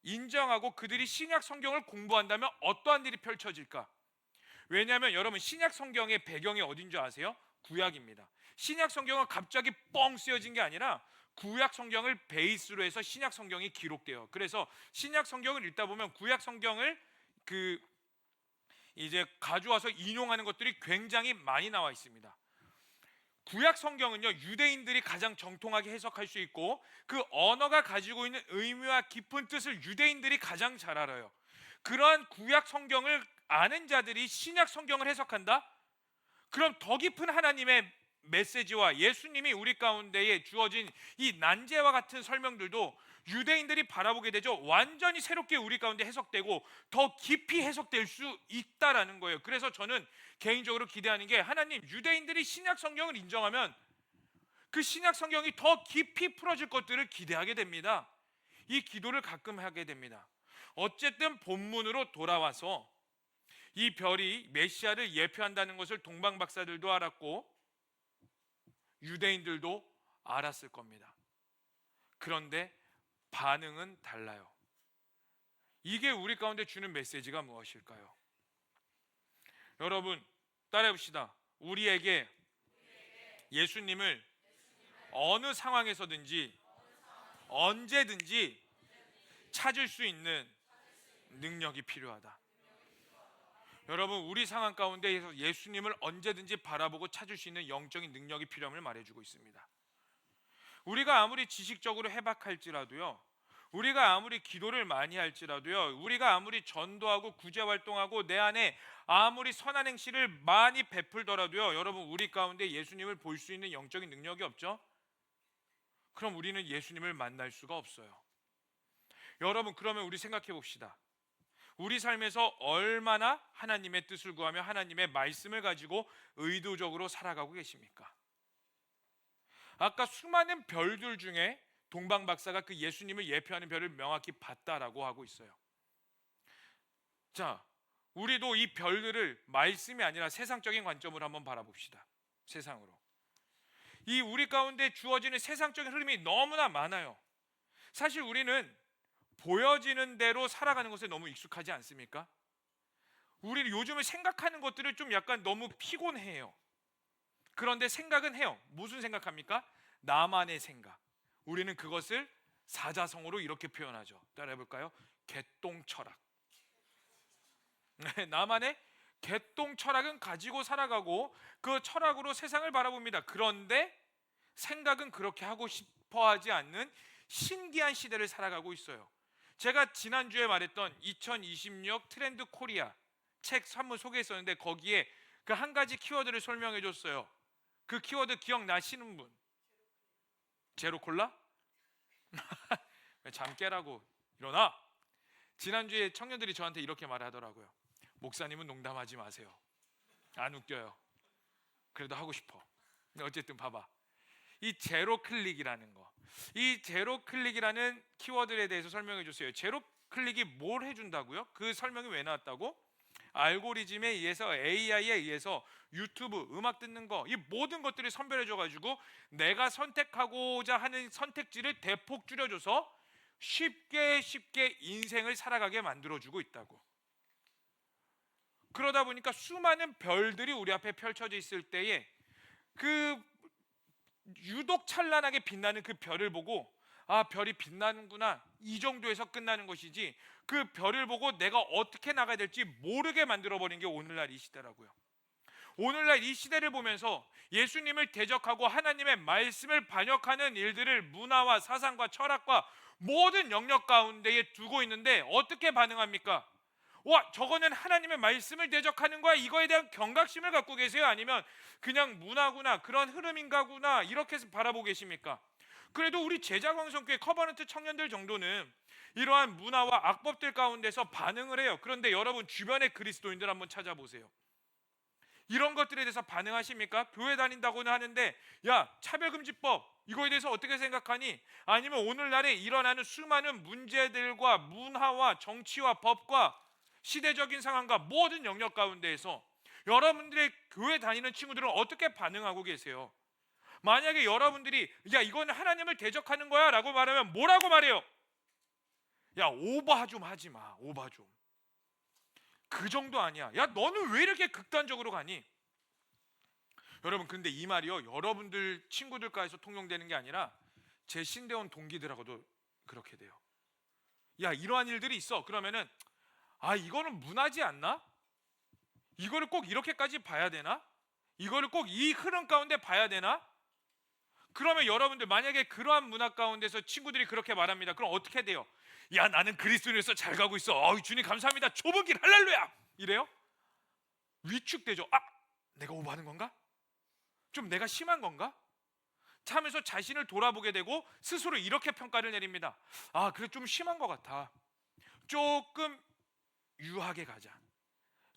인정하고 그들이 신약 성경을 공부한다면 어떠한 일이 펼쳐질까? 왜냐하면 여러분, 신약 성경의 배경이 어딘 줄 아세요? 구약입니다. 신약 성경은 갑자기 뻥 쓰여진 게 아니라 구약 성경을 베이스로 해서 신약 성경이 기록돼요. 그래서 신약 성경을 읽다 보면 구약 성경을 이제 가져와서 인용하는 것들이 굉장히 많이 나와 있습니다. 구약 성경은요, 유대인들이 가장 정통하게 해석할 수 있고 그 언어가 가지고 있는 의미와 깊은 뜻을 유대인들이 가장 잘 알아요. 그러한 구약 성경을 아는 자들이 신약 성경을 해석한다? 그럼 더 깊은 하나님의 메시지와 예수님이 우리 가운데에 주어진 이 난제와 같은 설명들도 유대인들이 바라보게 되죠. 완전히 새롭게 우리 가운데 해석되고 더 깊이 해석될 수 있다라는 거예요. 그래서 저는 개인적으로 기대하는 게, 하나님, 유대인들이 신약 성경을 인정하면 그 신약 성경이 더 깊이 풀어질 것들을 기대하게 됩니다. 이 기도를 가끔 하게 됩니다. 어쨌든 본문으로 돌아와서 이 별이 메시아를 예표한다는 것을 동방 박사들도 알았고 유대인들도 알았을 겁니다. 그런데 반응은 달라요. 이게 우리 가운데 주는 메시지가 무엇일까요? 여러분, 따라해 봅시다. 우리에게 예수님을 어느 상황에서든지 언제든지 찾을 수 있는 능력이 필요하다. 여러분, 우리 상황 가운데에서 예수님을 언제든지 바라보고 찾을 수 있는 영적인 능력이 필요함을 말해주고 있습니다. 우리가 아무리 지식적으로 해박할지라도요, 우리가 아무리 기도를 많이 할지라도요, 우리가 아무리 전도하고 구제활동하고 내 안에 아무리 선한 행실을 많이 베풀더라도요, 여러분, 우리 가운데 예수님을 볼 수 있는 영적인 능력이 없죠? 그럼 우리는 예수님을 만날 수가 없어요. 여러분, 그러면 우리 생각해 봅시다. 우리 삶에서 얼마나 하나님의 뜻을 구하며 하나님의 말씀을 가지고 의도적으로 살아가고 계십니까? 아까 수많은 별들 중에 동방 박사가 그 예수님을 예표하는 별을 명확히 봤다라고 하고 있어요. 자, 우리도 이 별들을 말씀이 아니라 세상적인 관점으로 한번 바라봅시다. 세상으로. 이 우리 가운데 주어지는 세상적인 흐름이 너무나 많아요. 사실 우리는 보여지는 대로 살아가는 것에 너무 익숙하지 않습니까? 우리는 요즘에 생각하는 것들을 좀 약간 너무 피곤해요. 그런데 생각은 해요. 무슨 생각합니까? 나만의 생각. 우리는 그것을 사자성어로 이렇게 표현하죠. 따라해볼까요? 개똥철학. 나만의 개똥철학은 가지고 살아가고 그 철학으로 세상을 바라봅니다. 그런데 생각은 그렇게 하고 싶어하지 않는 신기한 시대를 살아가고 있어요. 제가 지난주에 말했던 2026 트렌드 코리아 책 한번 소개했었는데 거기에 그 한 가지 키워드를 설명해 줬어요. 그 키워드 기억나시는 분? 제로콜라? 잠 깨라고 일어나. 지난주에 청년들이 저한테 이렇게 말하더라고요. 목사님은 농담하지 마세요. 안 웃겨요. 그래도 하고 싶어. 근데 어쨌든 봐봐. 이 제로 클릭이라는 거, 이 제로 클릭이라는 키워드에 대해서 설명해 주세요. 제로 클릭이 뭘 해준다고요? 그 설명이 왜 나왔다고? 알고리즘에 의해서, AI에 의해서 유튜브, 음악 듣는 거, 이 모든 것들이 선별해 줘가지고 내가 선택하고자 하는 선택지를 대폭 줄여줘서 쉽게 인생을 살아가게 만들어주고 있다고. 그러다 보니까 수많은 별들이 우리 앞에 펼쳐져 있을 때에 그 유독 찬란하게 빛나는 그 별을 보고, 아, 별이 빛나는구나, 이 정도에서 끝나는 것이지 그 별을 보고 내가 어떻게 나가야 될지 모르게 만들어버린 게 오늘날 이 시대라고요. 오늘날 이 시대를 보면서 예수님을 대적하고 하나님의 말씀을 반역하는 일들을 문화와 사상과 철학과 모든 영역 가운데에 두고 있는데 어떻게 반응합니까? 와, 저거는 하나님의 말씀을 대적하는 거야, 이거에 대한 경각심을 갖고 계세요? 아니면 그냥 문화구나, 그런 흐름인가구나, 이렇게 해서 바라보고 계십니까? 그래도 우리 제자광성교회 커버넌트 청년들 정도는 이러한 문화와 악법들 가운데서 반응을 해요. 그런데 여러분 주변의 그리스도인들 한번 찾아보세요. 이런 것들에 대해서 반응하십니까? 교회 다닌다고는 하는데, 야, 차별금지법 이거에 대해서 어떻게 생각하니? 아니면 오늘날에 일어나는 수많은 문제들과 문화와 정치와 법과 시대적인 상황과 모든 영역 가운데에서 여러분들의 교회 다니는 친구들은 어떻게 반응하고 계세요? 만약에 여러분들이 야, 이거는 하나님을 대적하는 거야 라고 말하면 뭐라고 말해요? 야, 오바 좀 하지 마. 오바 좀. 그 정도 아니야. 야, 너는 왜 이렇게 극단적으로 가니? 여러분, 근데 이 말이요, 여러분들 친구들과에서 통용되는 게 아니라 제 신대원 동기들하고도 그렇게 돼요. 야, 이러한 일들이 있어. 그러면은, 아, 이거는 문화지 않나? 이거를 꼭 이렇게까지 봐야 되나? 이거를 꼭 이 흐름 가운데 봐야 되나? 그러면 여러분들 만약에 그러한 문화 가운데서 친구들이 그렇게 말합니다. 그럼 어떻게 돼요? 야, 나는 그리스도인으로서 잘 가고 있어. 주님 감사합니다. 좁은 길 할렐루야. 이래요? 위축되죠. 아, 내가 오버하는 건가? 좀 내가 심한 건가? 하면서 자신을 돌아보게 되고 스스로 이렇게 평가를 내립니다. 아, 그래 좀 심한 것 같아. 조금 유하게 가자.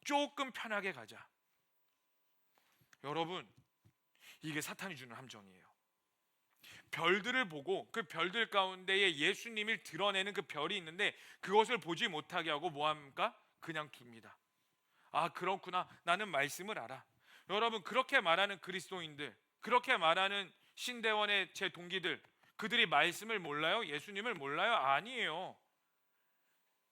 조금 편하게 가자. 여러분, 이게 사탄이 주는 함정이에요. 별들을 보고 그 별들 가운데에 예수님을 드러내는 그 별이 있는데 그것을 보지 못하게 하고 뭐합니까? 그냥 둡니다. 아, 그렇구나. 나는 말씀을 알아. 여러분, 그렇게 말하는 그리스도인들, 그렇게 말하는 신대원의 제 동기들, 그들이 말씀을 몰라요? 예수님을 몰라요? 아니에요.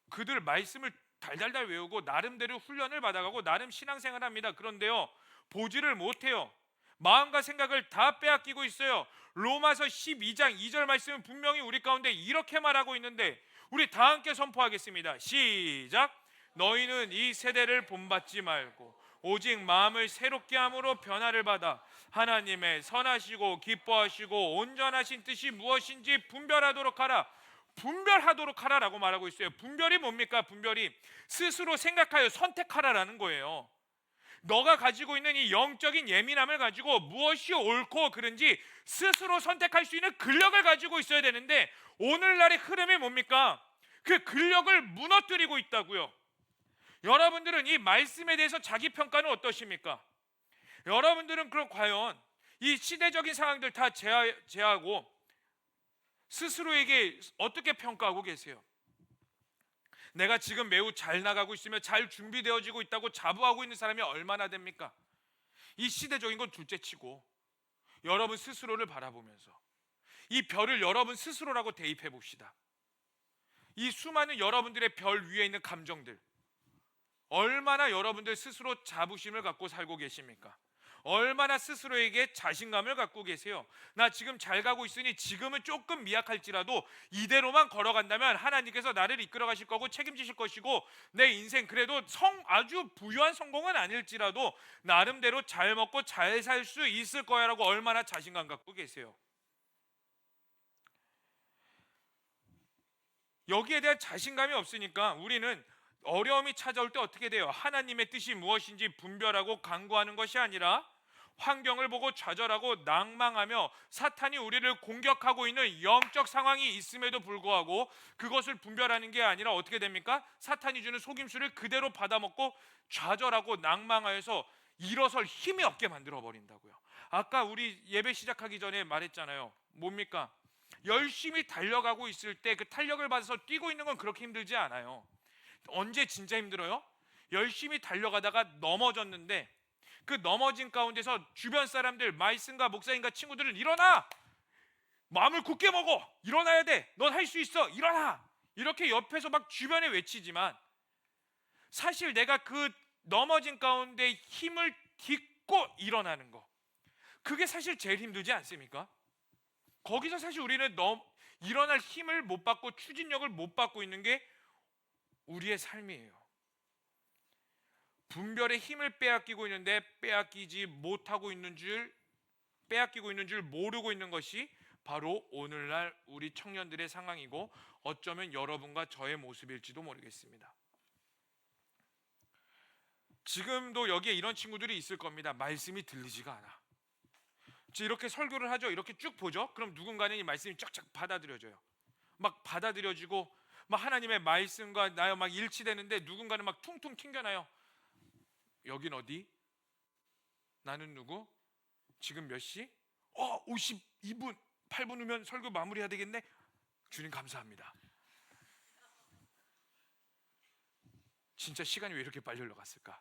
그들 말씀을 달달달 외우고 나름대로 훈련을 받아가고 나름 신앙생활을 합니다. 그런데요, 보지를 못해요. 마음과 생각을 다 빼앗기고 있어요. 로마서 12장 2절 말씀은 분명히 우리 가운데 이렇게 말하고 있는데 우리 다 함께 선포하겠습니다. 시작. 너희는 이 세대를 본받지 말고 오직 마음을 새롭게 함으로 변화를 받아 하나님의 선하시고 기뻐하시고 온전하신 뜻이 무엇인지 분별하도록 하라. 분별하도록 하라라고 말하고 있어요. 분별이 뭡니까? 분별이 스스로 생각하여 선택하라라는 거예요. 너가 가지고 있는 이 영적인 예민함을 가지고 무엇이 옳고 그른지 스스로 선택할 수 있는 근력을 가지고 있어야 되는데 오늘날의 흐름이 뭡니까? 그 근력을 무너뜨리고 있다고요. 여러분들은 이 말씀에 대해서 자기 평가는 어떠십니까? 여러분들은 그럼 과연 이 시대적인 상황들 다 제하고 스스로에게 어떻게 평가하고 계세요? 내가 지금 매우 잘 나가고 있으며 잘 준비되어지고 있다고 자부하고 있는 사람이 얼마나 됩니까? 이 시대적인 건 둘째치고 여러분 스스로를 바라보면서 이 별을 여러분 스스로라고 대입해 봅시다. 이 수많은 여러분들의 별 위에 있는 감정들, 얼마나 여러분들 스스로 자부심을 갖고 살고 계십니까? 얼마나 스스로에게 자신감을 갖고 계세요? 나 지금 잘 가고 있으니 지금은 조금 미약할지라도 이대로만 걸어간다면 하나님께서 나를 이끌어 가실 거고 책임지실 것이고 내 인생 그래도 아주 부유한 성공은 아닐지라도 나름대로 잘 먹고 잘 살 수 있을 거야 라고 얼마나 자신감 갖고 계세요? 여기에 대한 자신감이 없으니까 우리는 어려움이 찾아올 때 어떻게 돼요? 하나님의 뜻이 무엇인지 분별하고 간구하는 것이 아니라 환경을 보고 좌절하고 낭망하며 사탄이 우리를 공격하고 있는 영적 상황이 있음에도 불구하고 그것을 분별하는 게 아니라 어떻게 됩니까? 사탄이 주는 속임수를 그대로 받아먹고 좌절하고 낭망하여서 일어설 힘이 없게 만들어 버린다고요. 아까 우리 예배 시작하기 전에 말했잖아요. 뭡니까? 열심히 달려가고 있을 때 그 탄력을 받아서 뛰고 있는 건 그렇게 힘들지 않아요. 언제 진짜 힘들어요? 열심히 달려가다가 넘어졌는데 그 넘어진 가운데서 주변 사람들, 말씀과 목사님과 친구들은 일어나! 마음을 굳게 먹어! 일어나야 돼! 넌 할 수 있어! 일어나! 이렇게 옆에서 막 주변에 외치지만 사실 내가 그 넘어진 가운데 힘을 딛고 일어나는 거, 그게 사실 제일 힘들지 않습니까? 거기서 사실 우리는 일어날 힘을 못 받고 추진력을 못 받고 있는 게 우리의 삶이에요. 분별의 힘을 빼앗기고 있는데 빼앗기고 있는 줄 모르고 있는 것이 바로 오늘날 우리 청년들의 상황이고 어쩌면 여러분과 저의 모습일지도 모르겠습니다. 지금도 여기에 이런 친구들이 있을 겁니다. 말씀이 들리지가 않아. 이렇게 설교를 하죠. 이렇게 쭉 보죠. 그럼 누군가는 이 말씀이 쫙쫙 받아들여져요. 막 받아들여지고 막 하나님의 말씀과 나요 막 일치되는데 누군가는 막 퉁퉁 튕겨나요. 여긴 어디? 나는 누구? 지금 몇 시? 52분 8분 후면 설교 마무리해야 되겠네. 주님 감사합니다. 진짜 시간이 왜 이렇게 빨리 흘러갔을까?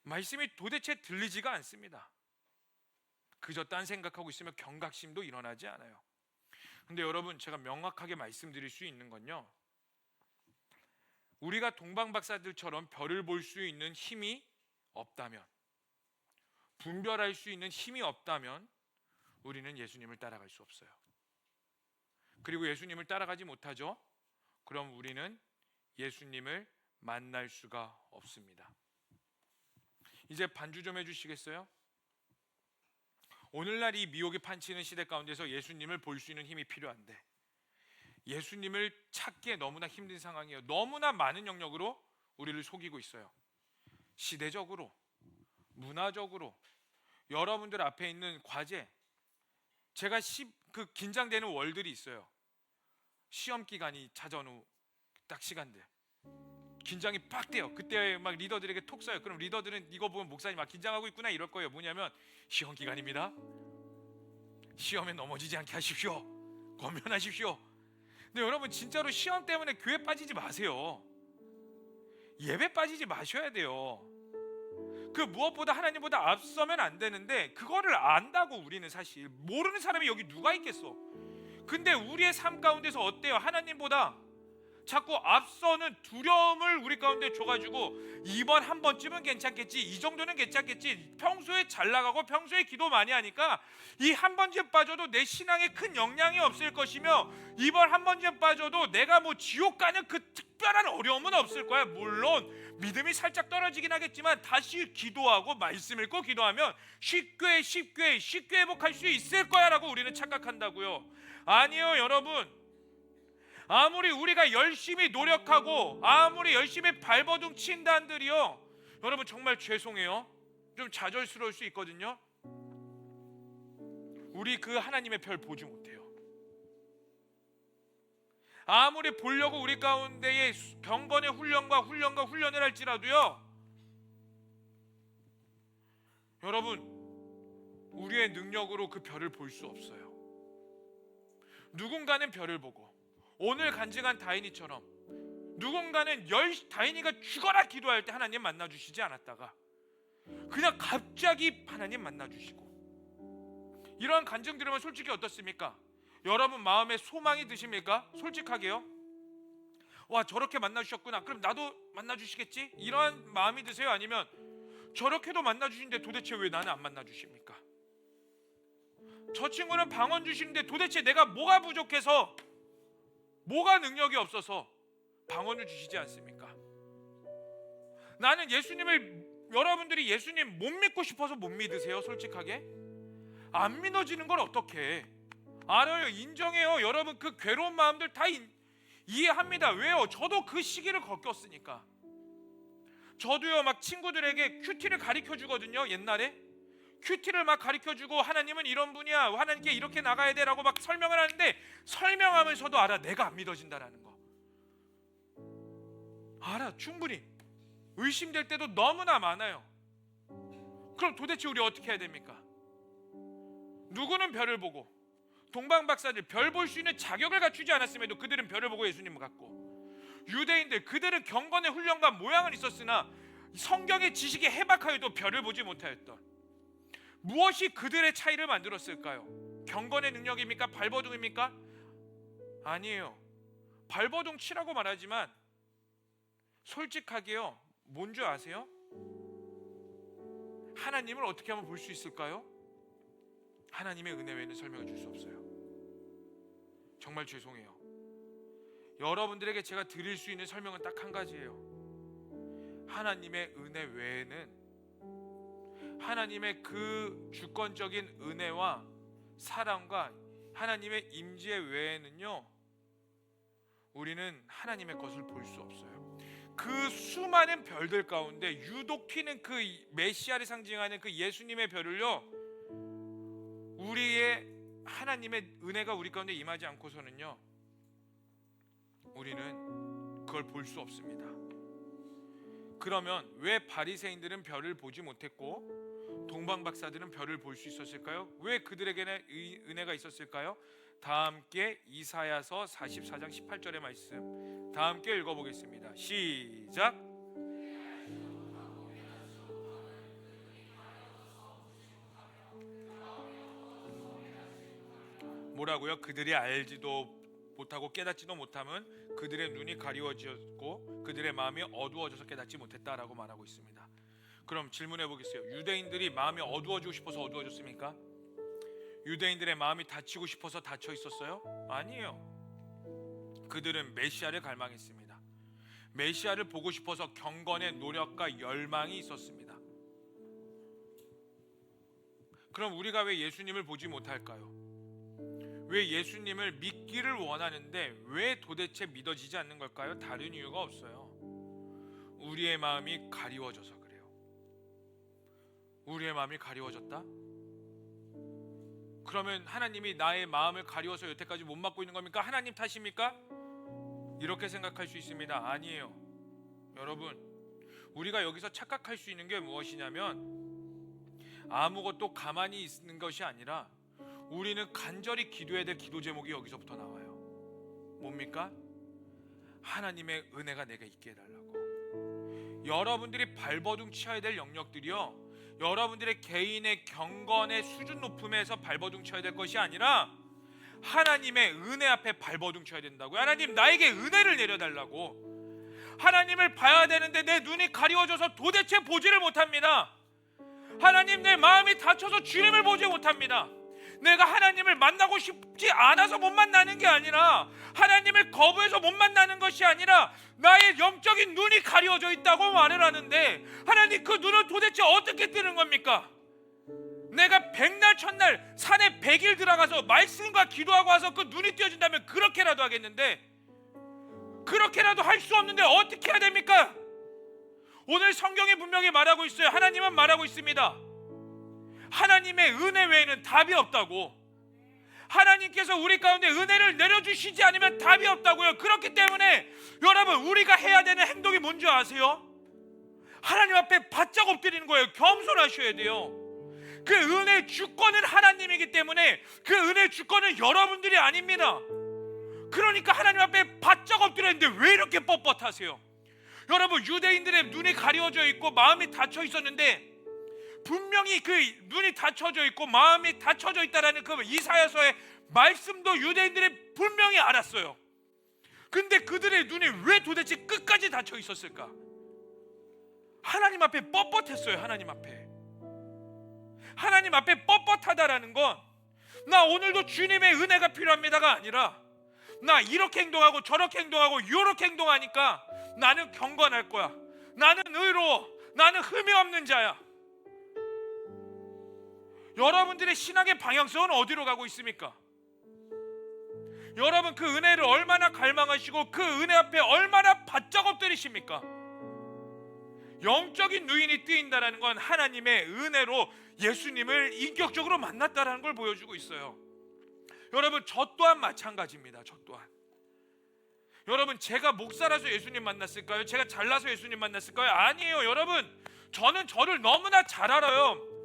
말씀이 도대체 들리지가 않습니다. 그저 딴 생각하고 있으면 경각심도 일어나지 않아요. 근데 여러분, 제가 명확하게 말씀드릴 수 있는 건요, 우리가 동방박사들처럼 별을 볼 수 있는 힘이 없다면, 분별할 수 있는 힘이 없다면 우리는 예수님을 따라갈 수 없어요. 그리고 예수님을 따라가지 못하죠? 그럼 우리는 예수님을 만날 수가 없습니다. 이제 반주 좀 해주시겠어요? 오늘날 이 미혹이 판치는 시대 가운데서 예수님을 볼 수 있는 힘이 필요한데 예수님을 찾기에 너무나 힘든 상황이에요. 너무나 많은 영역으로 우리를 속이고 있어요. 시대적으로, 문화적으로, 여러분들 앞에 있는 과제, 제가 그 긴장되는 월들이 있어요. 시험 기간이 찾아온 후 딱 시간들 긴장이 빡 돼요. 그때 막 리더들에게 톡 써요. 그럼 리더들은 이거 보면 목사님 막 긴장하고 있구나 이럴 거예요. 뭐냐면 시험 기간입니다. 시험에 넘어지지 않게 하십시오. 권면하십시오. 근데 여러분 진짜로 시험 때문에 교회 빠지지 마세요. 예배 빠지지 마셔야 돼요. 그 무엇보다 하나님보다 앞서면 안 되는데 그거를 안다고 우리는 사실 모르는 사람이 여기 누가 있겠어. 근데 우리의 삶 가운데서 어때요? 하나님보다 자꾸 앞서는 두려움을 우리 가운데 줘가지고 이번 한 번쯤은 괜찮겠지, 이 정도는 괜찮겠지, 평소에 잘 나가고 평소에 기도 많이 하니까 이 한 번쯤 빠져도 내 신앙에 큰 영향이 없을 것이며 이번 한 번쯤 빠져도 내가 뭐 지옥 가는 그 특별한 어려움은 없을 거야. 물론 믿음이 살짝 떨어지긴 하겠지만 다시 기도하고 말씀 읽고 기도하면 쉽게 회복할 수 있을 거야 라고 우리는 착각한다고요. 아니요 여러분, 아무리 우리가 열심히 노력하고 아무리 열심히 발버둥 친다 한들이요, 여러분 정말 죄송해요, 좀 좌절스러울 수 있거든요. 우리 그 하나님의 별 보지 못해요. 아무리 보려고 우리 가운데에 경건의 훈련과 훈련을 할지라도요, 여러분 우리의 능력으로 그 별을 볼 수 없어요. 누군가는 별을 보고 오늘 간증한 다인이처럼 누군가는 다인이가 죽어라 기도할 때 하나님 만나주시지 않았다가 그냥 갑자기 하나님 만나주시고, 이러한 간증 들으면 솔직히 어떻습니까? 여러분 마음에 소망이 드십니까? 솔직하게요. 와 저렇게 만나주셨구나, 그럼 나도 만나주시겠지? 이러한 마음이 드세요? 아니면 저렇게도 만나주시는데 도대체 왜 나는 안 만나주십니까? 저 친구는 방언 주시는데 도대체 내가 뭐가 부족해서, 뭐가 능력이 없어서 방언을 주시지 않습니까? 나는 여러분들이 예수님 못 믿고 싶어서 못 믿으세요? 솔직하게 안 믿어지는 걸 어떻게 알아요? 인정해요. 여러분 그 괴로운 마음들 다 이해합니다. 왜요? 저도 그 시기를 겪었으니까. 저도요 막 친구들에게 큐티를 가르쳐 주거든요. 옛날에 큐티를 막 가르쳐 주고 하나님은 이런 분이야, 하나님께 이렇게 나가야 돼 라고 막 설명을 하는데, 설명하면서도 알아, 내가 안 믿어진다라는 거 알아. 충분히 의심될 때도 너무나 많아요. 그럼 도대체 우리 어떻게 해야 됩니까? 누구는 별을 보고, 동방박사들 별 볼 수 있는 자격을 갖추지 않았음에도 그들은 별을 보고 예수님을 갖고, 유대인들 그들은 경건의 훈련과 모양은 있었으나 성경의 지식에 해박하여도 별을 보지 못하였던, 무엇이 그들의 차이를 만들었을까요? 경건의 능력입니까? 발버둥입니까? 아니에요. 발버둥 치라고 말하지만 솔직하게요, 뭔 줄 아세요? 하나님을 어떻게 하면 볼 수 있을까요? 하나님의 은혜 외에는 설명해 줄 수 없어요. 정말 죄송해요. 여러분들에게 제가 드릴 수 있는 설명은 딱 한 가지예요. 하나님의 은혜 외에는, 하나님의 그 주권적인 은혜와 사랑과 하나님의 임재 외에는요, 우리는 하나님의 것을 볼 수 없어요. 그 수많은 별들 가운데 유독 튀는 그 메시아를 상징하는 그 예수님의 별을요, 우리의 하나님의 은혜가 우리 가운데 임하지 않고서는요, 우리는 그걸 볼 수 없습니다. 그러면 왜 바리새인들은 별을 보지 못했고 동방박사들은 별을 볼 수 있었을까요? 왜 그들에게는 은혜가 있었을까요? 다 함께 이사야서 44장 18절의 말씀 다 함께 읽어보겠습니다. 시작. 뭐라고요? 그들이 알지도 못하고 깨닫지도 못함은 그들의 눈이 가리워졌고 그들의 마음이 어두워져서 깨닫지 못했다라고 말하고 있습니다. 그럼 질문해 보겠어요. 유대인들이 마음이 어두워지고 싶어서 어두워졌습니까? 유대인들의 마음이 닫히고 싶어서 닫혀 있었어요? 아니에요. 그들은 메시아를 갈망했습니다. 메시아를 보고 싶어서 경건의 노력과 열망이 있었습니다. 그럼 우리가 왜 예수님을 보지 못할까요? 왜 예수님을 믿기를 원하는데 왜 도대체 믿어지지 않는 걸까요? 다른 이유가 없어요. 우리의 마음이 가리워져서 그래요. 우리의 마음이 가리워졌다? 그러면 하나님이 나의 마음을 가리워서 여태까지 못 맡고 있는 겁니까? 하나님 탓입니까? 이렇게 생각할 수 있습니다. 아니에요. 여러분, 우리가 여기서 착각할 수 있는 게 무엇이냐면 아무것도 가만히 있는 것이 아니라 우리는 간절히 기도해야 될 기도 제목이 여기서부터 나와요. 뭡니까? 하나님의 은혜가 내게 있게 해달라고. 여러분들이 발버둥 쳐야 될 영역들이요, 여러분들의 개인의 경건의 수준 높음에서 발버둥 쳐야 될 것이 아니라 하나님의 은혜 앞에 발버둥 쳐야 된다고요. 하나님, 나에게 은혜를 내려달라고. 하나님을 봐야 되는데 내 눈이 가리워져서 도대체 보지를 못합니다. 하나님, 내 마음이 닫혀서 주님을 보지 못합니다. 내가 하나님을 만나고 싶지 않아서 못 만나는 게 아니라, 하나님을 거부해서 못 만나는 것이 아니라 나의 영적인 눈이 가려져 있다고 말을 하는데, 하나님, 그 눈을 도대체 어떻게 뜨는 겁니까? 내가 백날 첫날 산에 100일 들어가서 말씀과 기도하고 와서 그 눈이 띄어진다면 그렇게라도 하겠는데, 그렇게라도 할 수 없는데 어떻게 해야 됩니까? 오늘 성경이 분명히 말하고 있어요. 하나님은 말하고 있습니다. 하나님의 은혜 외에는 답이 없다고. 하나님께서 우리 가운데 은혜를 내려주시지 않으면 답이 없다고요. 그렇기 때문에 여러분, 우리가 해야 되는 행동이 뭔지 아세요? 하나님 앞에 바짝 엎드리는 거예요. 겸손하셔야 돼요. 그 은혜의 주권은 하나님이기 때문에 그 은혜의 주권은 여러분들이 아닙니다. 그러니까 하나님 앞에 바짝 엎드려야 되는데 왜 이렇게 뻣뻣하세요? 여러분, 유대인들의 눈이 가려져 있고 마음이 닫혀 있었는데, 분명히 그 눈이 닫혀져 있고 마음이 닫혀져 있다라는 그 이사야서의 말씀도 유대인들이 분명히 알았어요. 근데 그들의 눈이 왜 도대체 끝까지 닫혀 있었을까? 하나님 앞에 뻣뻣했어요. 하나님 앞에 뻣뻣하다라는 건, 나 오늘도 주님의 은혜가 필요합니다가 아니라, 나 이렇게 행동하고 저렇게 행동하고 이렇게 행동하니까 나는 경건할 거야, 나는 의로워, 나는 흠이 없는 자야. 여러분들의 신앙의 방향성은 어디로 가고 있습니까? 여러분, 그 은혜를 얼마나 갈망하시고 그 은혜 앞에 얼마나 바짝 엎드리십니까? 영적인 누인이 뜨인다는 건 하나님의 은혜로 예수님을 인격적으로 만났다는 걸 보여주고 있어요. 여러분, 저 또한 마찬가지입니다. 저 또한. 여러분, 제가 목사라서 예수님 만났을까요? 제가 잘나서 예수님 만났을까요? 아니에요. 여러분, 저는 저를 너무나 잘 알아요.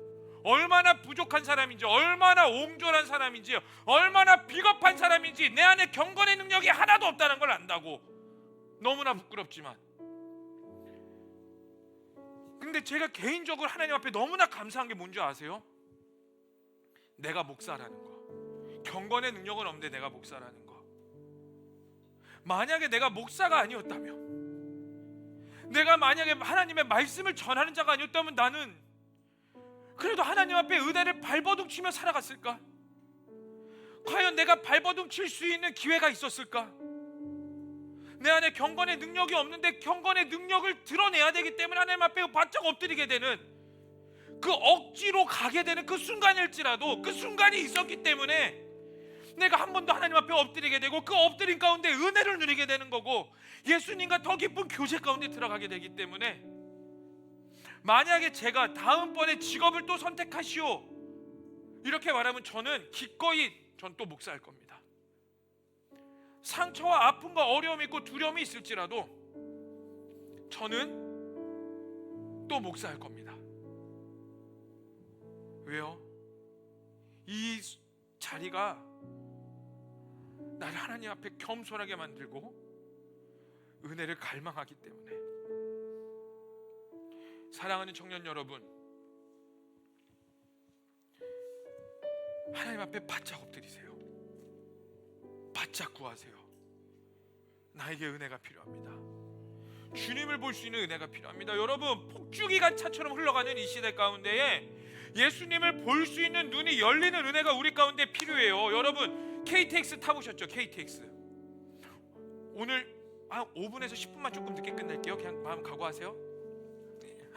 얼마나 부족한 사람인지, 얼마나 옹졸한 사람인지, 얼마나 비겁한 사람인지, 내 안에 경건의 능력이 하나도 없다는 걸 안다고. 너무나 부끄럽지만. 근데 제가 개인적으로 하나님 앞에 너무나 감사한 게 뭔지 아세요? 내가 목사라는 거. 경건의 능력은 없는데 내가 목사라는 거. 만약에 내가 목사가 아니었다면, 내가 만약에 하나님의 말씀을 전하는 자가 아니었다면 나는 그래도 하나님 앞에 은혜를 발버둥 치며 살아갔을까? 과연 내가 발버둥 칠 수 있는 기회가 있었을까? 내 안에 경건의 능력이 없는데 경건의 능력을 드러내야 되기 때문에 하나님 앞에 바짝 엎드리게 되는, 그 억지로 가게 되는 그 순간일지라도 그 순간이 있었기 때문에 내가 한 번 더 하나님 앞에 엎드리게 되고, 그 엎드린 가운데 은혜를 누리게 되는 거고, 예수님과 더 깊은 교제 가운데 들어가게 되기 때문에, 만약에 제가 다음번에 직업을 또 선택하시오 이렇게 말하면 저는 기꺼이 전 또 목사할 겁니다. 상처와 아픔과 어려움이 있고 두려움이 있을지라도 저는 또 목사할 겁니다. 왜요? 이 자리가 나를 하나님 앞에 겸손하게 만들고 은혜를 갈망하기 때문에. 사랑하는 청년 여러분, 하나님 앞에 바짝 엎드리세요. 바짝 구하세요. 나에게 은혜가 필요합니다. 주님을 볼 수 있는 은혜가 필요합니다. 여러분, 폭주기간 차처럼 흘러가는 이 시대 가운데에 예수님을 볼 수 있는 눈이 열리는 은혜가 우리 가운데 필요해요. 여러분, KTX 타보셨죠? KTX. 오늘 한 5분에서 10분만 조금 늦게 끝낼게요. 그냥 마음 각오하세요.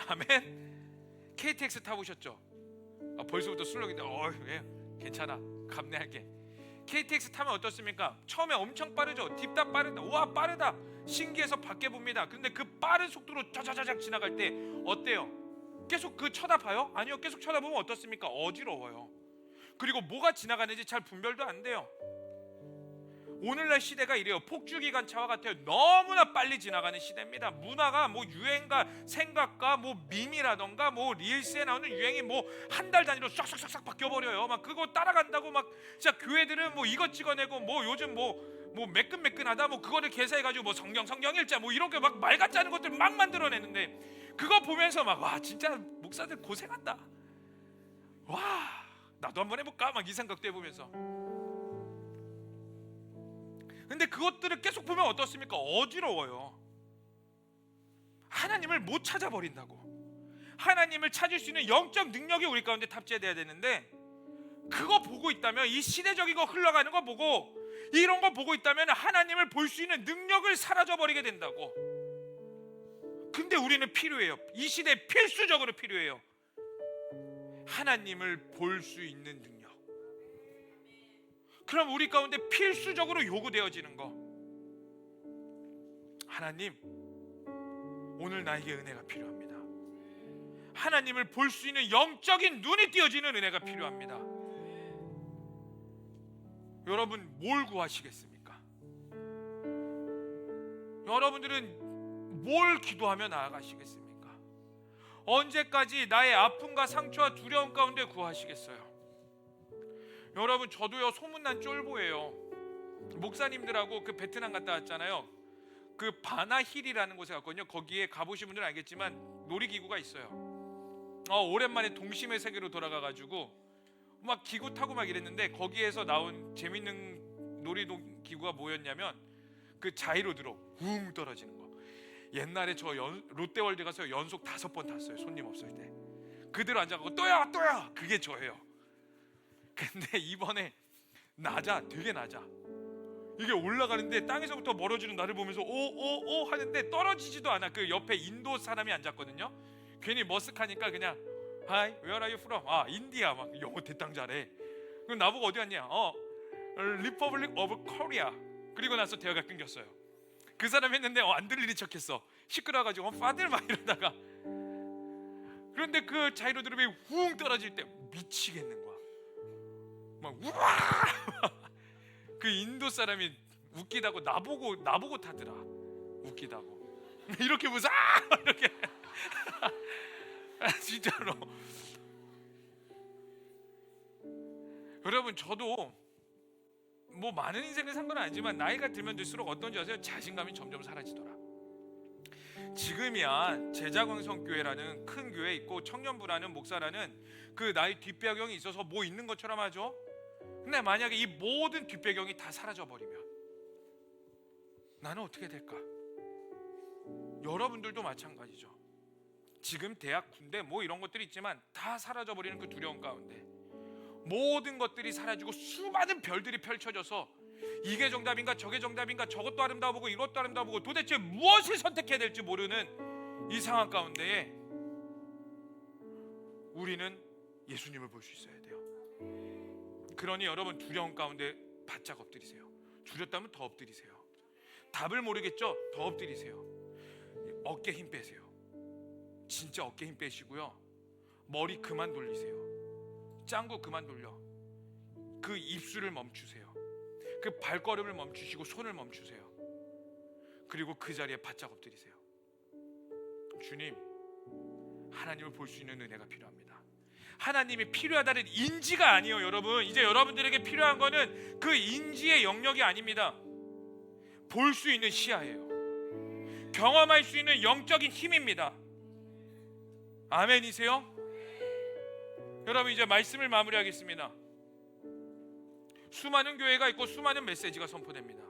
아멘. KTX 타보셨죠? 벌써부터 술렁인데 예, 괜찮아, 감내할게. KTX 타면 어떻습니까? 처음에 엄청 빠르죠. 딥다 빠르다. 우와 빠르다. 신기해서 밖에 봅니다. 근데 그 빠른 속도로 자자자작 지나갈 때 어때요? 계속 그 쳐다봐요? 아니요. 계속 쳐다보면 어떻습니까? 어지러워요. 그리고 뭐가 지나가는지 잘 분별도 안 돼요. 오늘날 시대가 이래요. 폭주기관차와 같아요. 너무나 빨리 지나가는 시대입니다. 문화가 뭐 유행과 생각과 뭐 밈이라던가 뭐 릴스에 나오는 유행이 뭐 한 달 단위로 싹싹싹싹 바뀌어버려요. 막 그거 따라간다고 막 진짜 교회들은 뭐 이것 찍어내고 뭐 요즘 뭐 매끈매끈하다 뭐 그거를 개사해가지고 뭐 성경일자 뭐 이렇게 막 말 같지 않은 것들 막 만들어내는데, 그거 보면서 막 와 진짜 목사들 고생한다. 와 나도 한번 해볼까 막 이 생각도 해보면서. 근데 그것들을 계속 보면 어떻습니까? 어지러워요. 하나님을 못 찾아버린다고. 하나님을 찾을 수 있는 영적 능력이 우리 가운데 탑재돼야 되는데, 그거 보고 있다면, 이 시대적인 거 흘러가는 거 보고 이런 거 보고 있다면 하나님을 볼 수 있는 능력을 사라져버리게 된다고. 근데 우리는 필요해요. 이 시대에 필수적으로 필요해요. 하나님을 볼 수 있는 능력. 그럼 우리 가운데 필수적으로 요구되어지는 거, 하나님 오늘 나에게 은혜가 필요합니다. 하나님을 볼 수 있는 영적인 눈이 띄어지는 은혜가 필요합니다. 여러분 뭘 구하시겠습니까? 여러분들은 뭘 기도하며 나아가시겠습니까? 언제까지 나의 아픔과 상처와 두려움 가운데 구하시겠어요? 여러분 저도요 소문난 쫄보예요. 목사님들하고 그 베트남 갔다 왔잖아요. 그 바나힐이라는 곳에 갔거든요. 거기에 가보신 분들은 알겠지만 놀이기구가 있어요. 오랜만에 동심의 세계로 돌아가가지고 막 기구 타고 막 이랬는데, 거기에서 나온 재밌는 놀이기구가 뭐였냐면 그 자이로드로 웅 떨어지는 거. 옛날에 저 롯데월드 가서 연속 5번 탔어요. 손님 없을 때. 그대로 앉아가고 또야 그게 저예요. 근데 이번에 되게 낮아. 이게 올라가는데 땅에서부터 멀어지는 나를 보면서 오 하는데 떨어지지도 않아. 그 옆에 인도 사람이 앉았거든요. 괜히 머쓱하니까 그냥 Hi, where are you from? 인디아. 막 영어 대땅 잘해. 그럼 나보고 어디 왔냐? Republic of Korea. 그리고 나서 대화가 끊겼어요. 그 사람 했는데 안 들리는 척했어. 시끄러워가지고 파들 막 이러다가. 그런데 그 자이로드롭이 훅 떨어질 때 미치겠는 거야. 막 우와. 그 인도 사람이 웃기다고 나보고 타더라. 웃기다고. 이렇게 무서 이렇게. 진짜로. 여러분 저도 뭐 많은 인생을 산 건 아니지만 나이가 들면 들수록 어떤지 아세요? 자신감이 점점 사라지더라. 지금이야 제자광성교회라는 큰 교회 있고 청년부라는 목사라는 그 나의 뒷배경이 있어서 뭐 있는 것처럼 하죠. 근데 만약에 이 모든 뒷배경이 다 사라져버리면 나는 어떻게 될까? 여러분들도 마찬가지죠. 지금 대학, 군대 뭐 이런 것들이 있지만 다 사라져버리는 그 두려움 가운데 모든 것들이 사라지고 수많은 별들이 펼쳐져서 이게 정답인가 저게 정답인가, 저것도 아름다워 보고 이것도 아름다워 보고 도대체 무엇을 선택해야 될지 모르는 이 상황 가운데에 우리는 예수님을 볼 수 있어야 돼요. 그러니 여러분 두려움 가운데 바짝 엎드리세요. 두렵다면 더 엎드리세요. 답을 모르겠죠? 더 엎드리세요. 어깨 힘 빼세요. 진짜 어깨 힘 빼시고요. 머리 그만 돌리세요. 짱구 그만 돌려. 그 입술을 멈추세요. 그 발걸음을 멈추시고 손을 멈추세요. 그리고 그 자리에 바짝 엎드리세요. 주님, 하나님을 볼 수 있는 은혜가 필요합니다. 하나님이 필요하다는 인지가 아니에요. 여러분 이제 여러분들에게 필요한 거는 그 인지의 영역이 아닙니다. 볼 수 있는 시야예요. 경험할 수 있는 영적인 힘입니다. 아멘이세요? 여러분 이제 말씀을 마무리하겠습니다. 수많은 교회가 있고 수많은 메시지가 선포됩니다.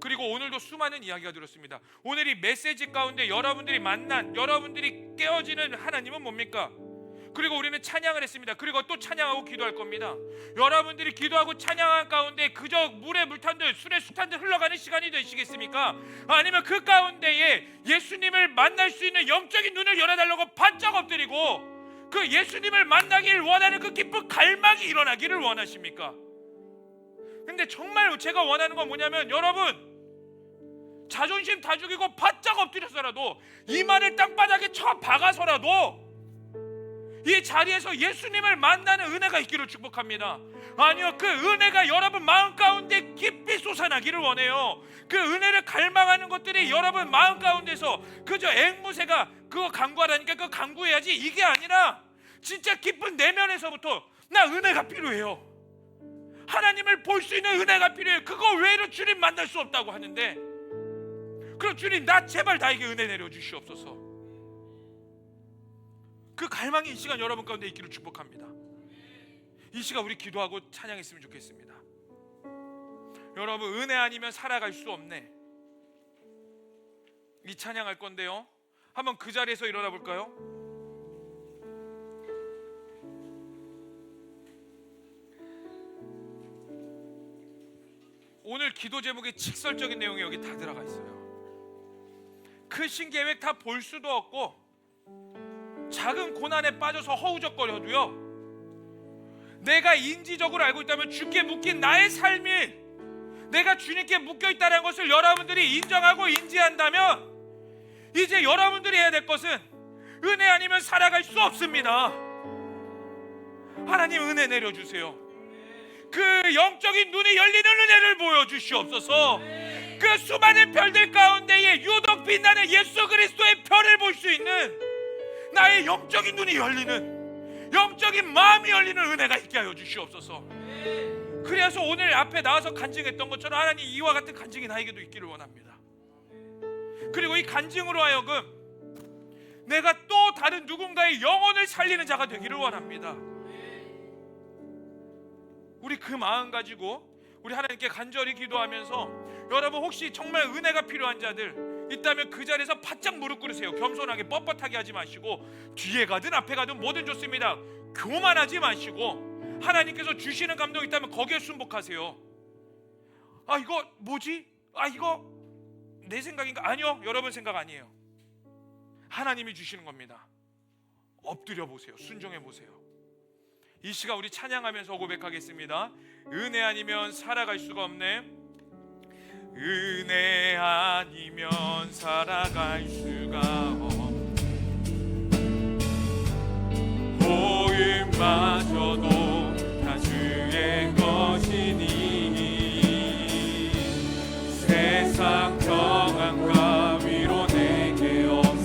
그리고 오늘도 수많은 이야기가 들었습니다. 오늘 이 메시지 가운데 여러분들이 만난, 여러분들이 깨어지는 하나님은 뭡니까? 그리고 우리는 찬양을 했습니다. 그리고 또 찬양하고 기도할 겁니다. 여러분들이 기도하고 찬양한 가운데 그저 물에 물탄 듯 술에 수탄 듯 흘러가는 시간이 되시겠습니까? 아니면 그 가운데에 예수님을 만날 수 있는 영적인 눈을 열어달라고 바짝 엎드리고 그 예수님을 만나기를 원하는 그 기쁜 갈망이 일어나기를 원하십니까? 근데 정말 제가 원하는 건 뭐냐면 여러분 자존심 다 죽이고 바짝 엎드려서라도 이마를 땅바닥에 쳐 박아서라도 이 자리에서 예수님을 만나는 은혜가 있기를 축복합니다. 아니요, 그 은혜가 여러분 마음 가운데 깊이 솟아나기를 원해요. 그 은혜를 갈망하는 것들이 여러분 마음 가운데서 그저 앵무새가 그거 간구하라니까 그거 간구해야지, 이게 아니라 진짜 깊은 내면에서부터 나 은혜가 필요해요. 하나님을 볼 수 있는 은혜가 필요해요. 그거 외로 주님 만날 수 없다고 하는데, 그럼 주님 나 제발 나에게 은혜 내려주시옵소서. 그 갈망이 이 시간 여러분 가운데 있기를 축복합니다. 이 시간 우리 기도하고 찬양했으면 좋겠습니다. 여러분, 은혜 아니면 살아갈 수 없네, 이 찬양할 건데요, 한번 그 자리에서 일어나 볼까요? 오늘 기도 제목에 직설적인 내용이 여기 다 들어가 있어요. 크신 계획 다 볼 수도 없고 작은 고난에 빠져서 허우적거려도요, 내가 인지적으로 알고 있다면 주께 묶인 나의 삶이 내가 주님께 묶여있다는 것을 여러분들이 인정하고 인지한다면 이제 여러분들이 해야 될 것은 은혜 아니면 살아갈 수 없습니다. 하나님 은혜 내려주세요. 그 영적인 눈이 열리는 은혜를 보여주시옵소서. 그 수많은 별들 가운데에 유독 빛나는 예수 그리스도의 별을 볼 수 있는 나의 영적인 눈이 열리는, 영적인 마음이 열리는 은혜가 있게 하여 주시옵소서. 그래서 오늘 앞에 나와서 간증했던 것처럼 하나님 이와 같은 간증이 나에게도 있기를 원합니다. 그리고 이 간증으로 하여금 내가 또 다른 누군가의 영혼을 살리는 자가 되기를 원합니다. 우리 그 마음 가지고 우리 하나님께 간절히 기도하면서, 여러분 혹시 정말 은혜가 필요한 자들 있다면 그 자리에서 바짝 무릎 꿇으세요. 겸손하게 뻣뻣하게 하지 마시고, 뒤에 가든 앞에 가든 뭐든 좋습니다. 교만하지 마시고 하나님께서 주시는 감동이 있다면 거기에 순복하세요. 아 이거 뭐지? 아 이거 내 생각인가? 아니요, 여러분 생각 아니에요. 하나님이 주시는 겁니다. 엎드려 보세요. 순종해 보세요. 이 시간 우리 찬양하면서 고백하겠습니다. 은혜 아니면 살아갈 수가 없네. 은혜 아니면 살아갈 수가 없네. 복음마저도 다 주의 것이니 세상 평안과 위로 내게 없어.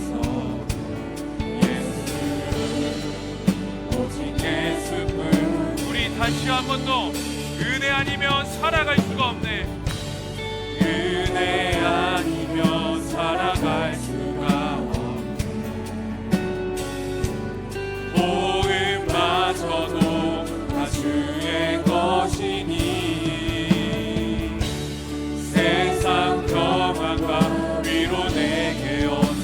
다시 한 번 더, 은혜 아니면 살아갈 수가 없네. 은혜 아니면 살아갈 수가 없네. 복음마저도 다 주의 것이니 세상 평안과 위로 내게 없어.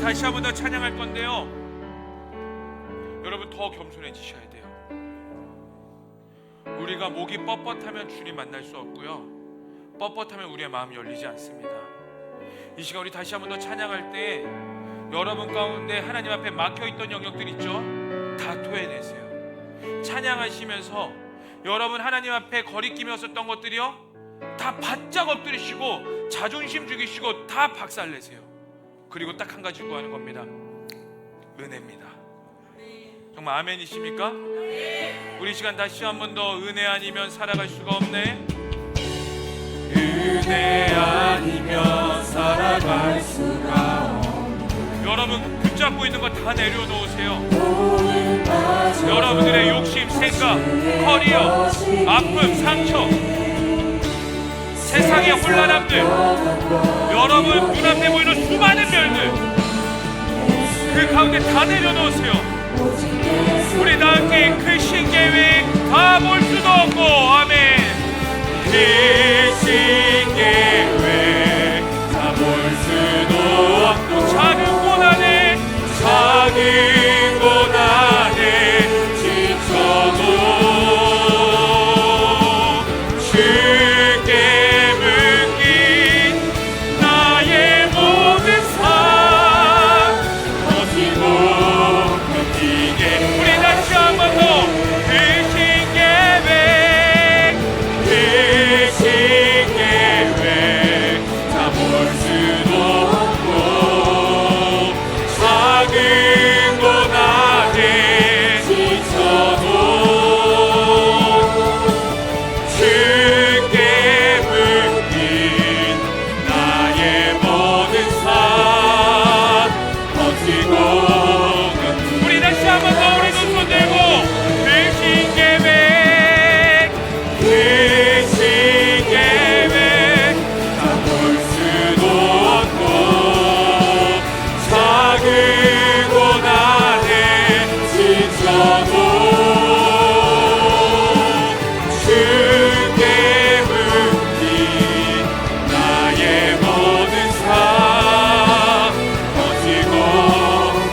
다시 한 번 더 찬양할 건데요, 여러분 더 겸손해지셔야 돼요. 우리가 목이 뻣뻣하면 주님 만날 수 없고요, 뻣뻣하면 우리의 마음이 열리지 않습니다. 이 시간 우리 다시 한번 더 찬양할 때 여러분 가운데 하나님 앞에 막혀있던 영역들 있죠? 다 토해내세요. 찬양하시면서 여러분 하나님 앞에 거리끼면었던 것들이요, 다 바짝 엎드리시고 자존심 죽이시고 다 박살내세요. 그리고 딱 한 가지 구하는 겁니다. 은혜입니다. 정말 아멘이십니까? 우리 시간 다시 한번 더 은혜 아니면 살아갈 수가 없네. 은혜 아니면 살아갈 수가 없네. 여러분 붙잡고 있는 거 다 내려놓으세요. 몸을 빠져 여러분들의 욕심, 생각, 커리어, 아픔, 상처, 세상의 혼란함들, 여러분 눈앞에 보이는 수많은 별들, 그 가운데 다 내려놓으세요. 우리 다 함께 크신 계획 다 볼 수도 없고, 아멘. 크신 계획 다 볼 수도 없고, 작은 고난에 작은 고난에 지쳐도 주께 묶인 나의 모든 삶 버티고 버티게. 우리 다시 한번 더 크신 계획 크신 계획 다 볼 수도 없고, 작은 고난에 지쳐도 주께 묶인 나의 모든 삶 버티고. 우리 다시 한번 더 우리 두 손 들고 크신 계획 크신 계획 다 볼 수도 없고, 작은 고난에 지쳐도 주께 묶인 나의 모든 삶 버티고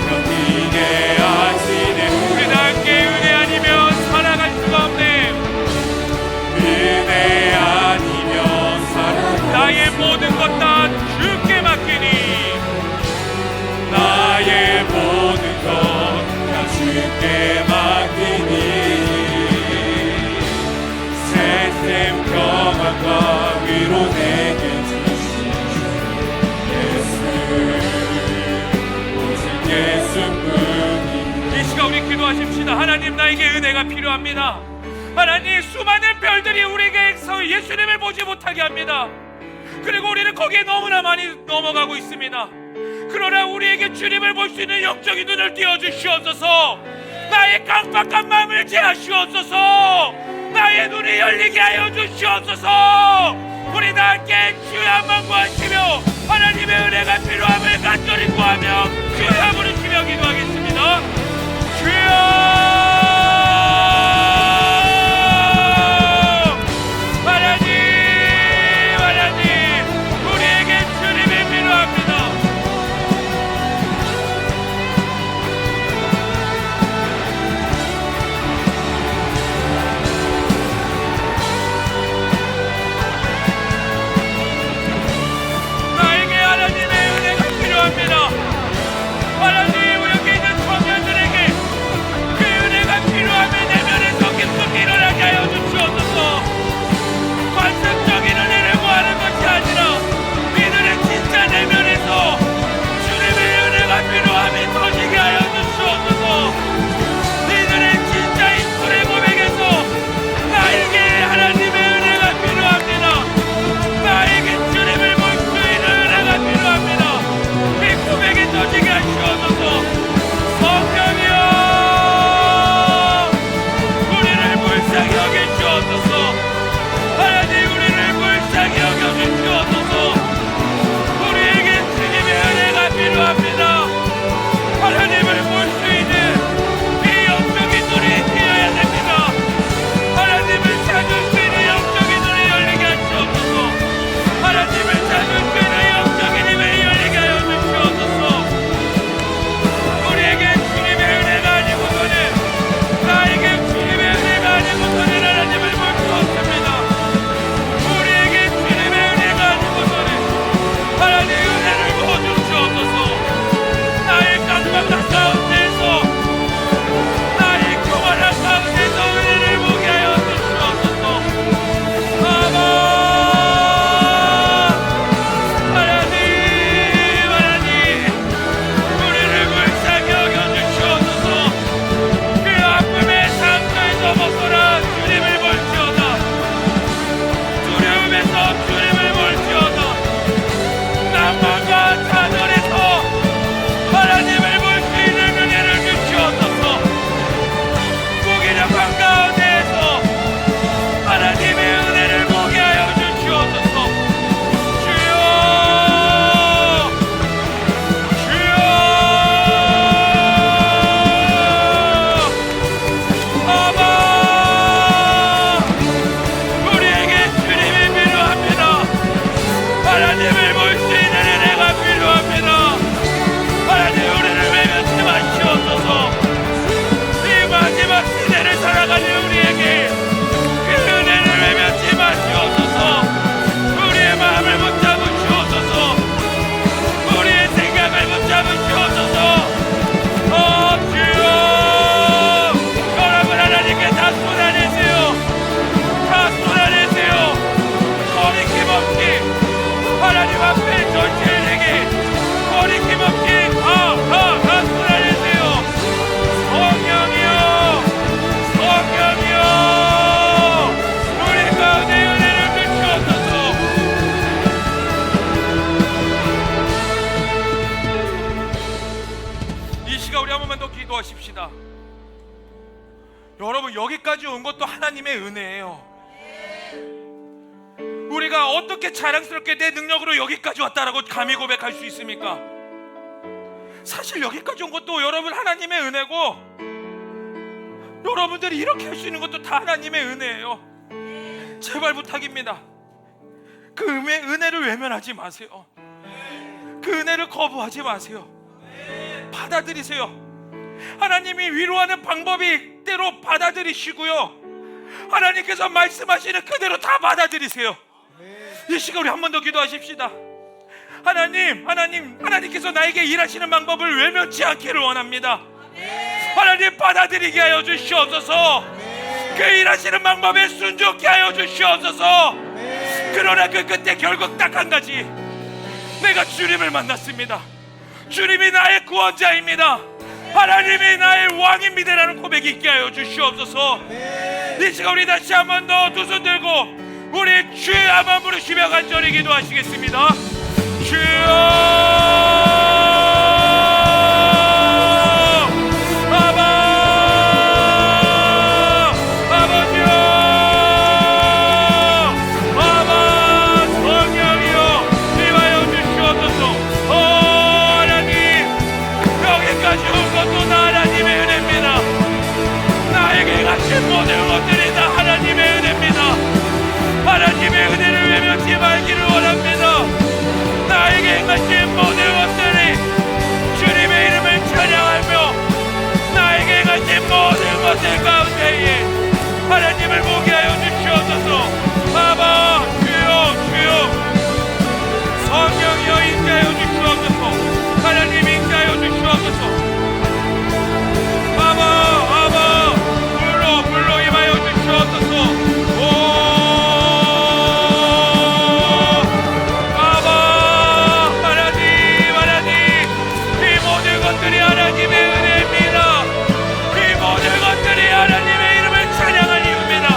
견디게 하시네. 우리 다 함께 은혜 아니면 살아갈 수가 없네. 은혜 아니면 살아갈 나의 모든 것 다 주께 맡기니, 나의 모든 것 다 주께 맡기니, 새샘 평안과 위로 내게 주신 예수, 오직 예수뿐이. 이 시간 우리 기도하십시다. 하나님, 나에게 은혜가 필요합니다. 하나님, 수많은 별들이 우리에게서 예수님을 보지 못하게 합니다. 그리고 우리는 거기에 너무나 많이 넘어가고 있습니다. 그러나 우리에게 주님을 볼 수 있는 영적인 눈을 띄워주시옵소서. 나의 깜빡한 마음을 제하시옵소서. 나의 눈이 열리게 하여 주시옵소서. 우리 다 함께 주의 한번 구하시며 하나님의 은혜가 필요함을 간절히 구하며 주의 한번 부르시며 기도하겠습니다. 주여, 하나님, 여기 있는 청년들에게 한 번만 더 기도하십시다. 여러분, 여기까지 온 것도 하나님의 은혜예요. 우리가 어떻게 자랑스럽게 내 능력으로 여기까지 왔다라고 감히 고백할 수 있습니까? 사실 여기까지 온 것도 여러분 하나님의 은혜고, 여러분들이 이렇게 할 수 있는 것도 다 하나님의 은혜예요. 제발 부탁입니다. 그 은혜를 외면하지 마세요. 그 은혜를 거부하지 마세요. 받아들이세요. 하나님이 위로하는 방법이 때로 받아들이시고요, 하나님께서 말씀하시는 그대로 다 받아들이세요. 이 시간 우리 한 번 더 기도하십시다. 하나님께서 나에게 일하시는 방법을 외면치 않기를 원합니다. 하나님, 받아들이게 하여 주시옵소서. 그 일하시는 방법에 순종케 하여 주시옵소서. 그러나 그 끝에 결국 딱 한 가지, 내가 주님을 만났습니다. 주님이 나의 구원자입니다. 하나님이 나의 왕입니다라는 고백이 있게 하여 주시옵소서. 이 시간 우리 다시 한 번 더 두 손 들고 우리 주의 한번 부르시며 간절히 기도하시겠습니다. 주여, 모든 것들이 다 하나님의 은혜입니다. 하나님의 은혜를 외면치 말기를 원합니다. 나에게 행하신 모든 것들이 주님의 이름을 찬양하며 나에게 행하신 모든 것들 가운데에 하나님을 보게 하여 주시옵소서. 아바, 주여, 성령이여 인자하여 주시옵소서. 하나님 인자하여 주시옵소서. 불로 임하여 주시옵소서. 하나님, 이 모든 것들이 하나님의 은혜입니다. 이 모든 것들이 하나님의 이름을 찬양한 이유입니다.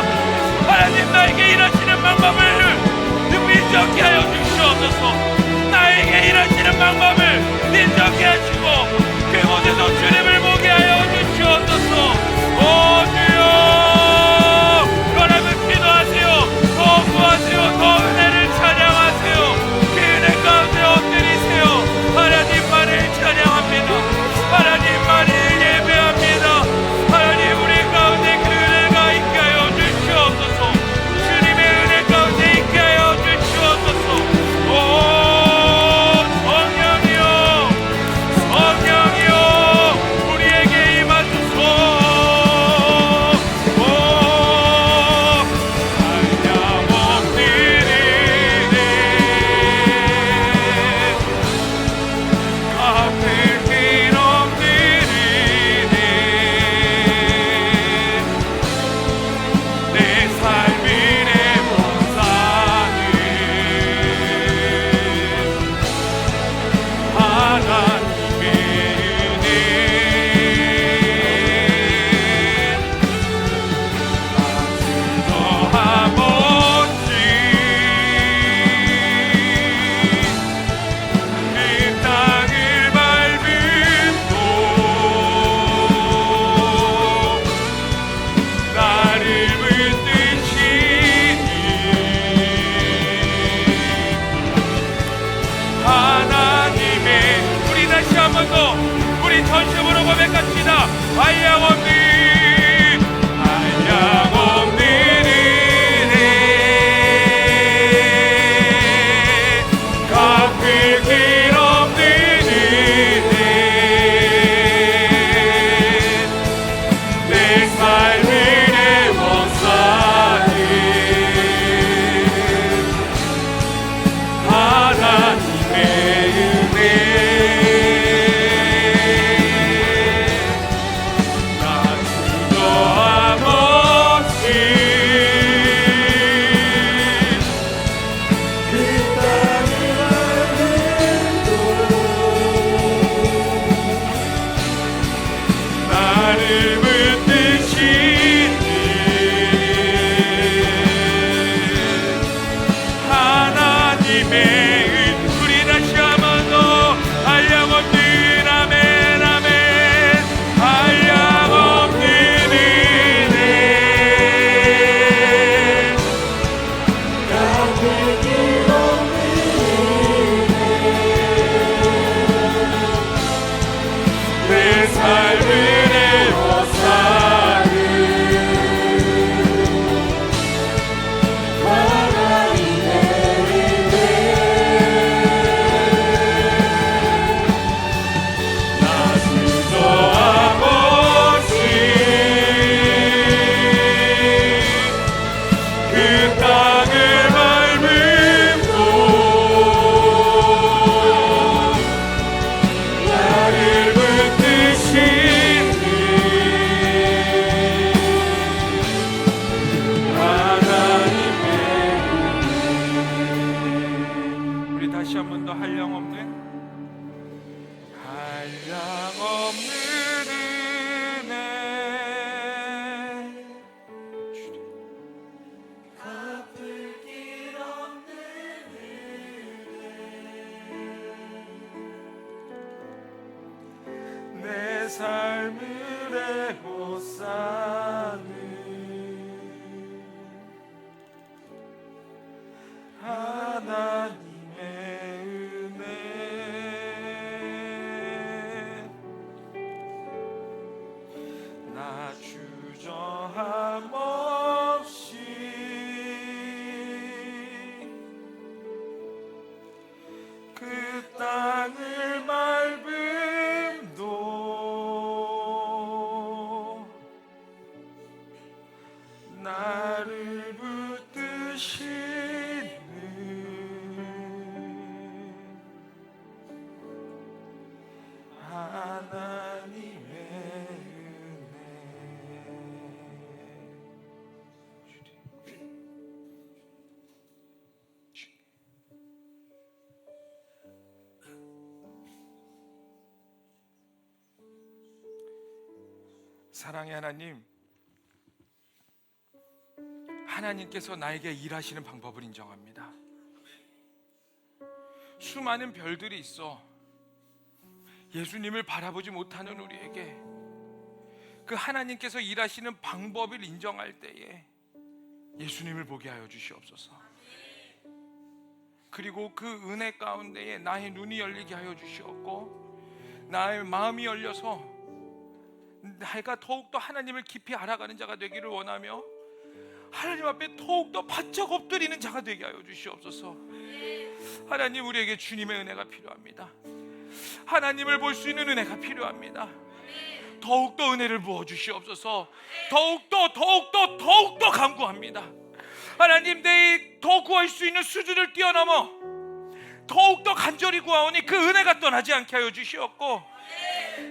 하나님, 나에게 일하시는 방법을 인정케 하여 주시옵소서. 나에게 일하시는 방법을 인정케 하시고 그곳에서 주님을 보게 하여 주시옵소서. 주여, 여러분 기도하세요. 더 구하세요. 더 은혜를 찬양하세요. 그 은혜 가운데 엎드리세요. 하나님만을 찬양합니다. 하나님만을 예배합니다. 하나님, 우리 가운데 그 은혜가 있게 하여 주시옵소서. 주님의 은혜 가운데 있게 하여 주시옵소서. 성령이여 우리에게 임하소서. 우리 전심으로 고백합시다. 한량 없는 은혜, 갚을 길 없는 은혜, 내 삶을 원사는 하나님의 은혜. 내 삶을 애고싸는 하나님의 은혜 나 주저함 없이 그 땅을 밟음도 나를 붙드시는 하나님의 사랑의 하나님, 하나님께서 나에게 일하시는 방법을 인정합니다. 수많은 별들이 있어 예수님을 바라보지 못하는 우리에게 그 하나님께서 일하시는 방법을 인정할 때에 예수님을 보게 하여 주시옵소서. 그리고 그 은혜 가운데에 나의 눈이 열리게 하여 주시옵고 나의 마음이 열려서 내가 더욱더 하나님을 깊이 알아가는 자가 되기를 원하며 하나님 앞에 더욱더 바짝 엎드리는 자가 되게 하여 주시옵소서. 하나님, 우리에게 주님의 은혜가 필요합니다. 하나님을 볼 수 있는 은혜가 필요합니다. 더욱더 은혜를 부어 주시옵소서. 더욱더 간구합니다. 하나님, 내 더 구할 수 있는 수준을 뛰어넘어 더욱더 간절히 구하오니 그 은혜가 떠나지 않게 하여 주시옵고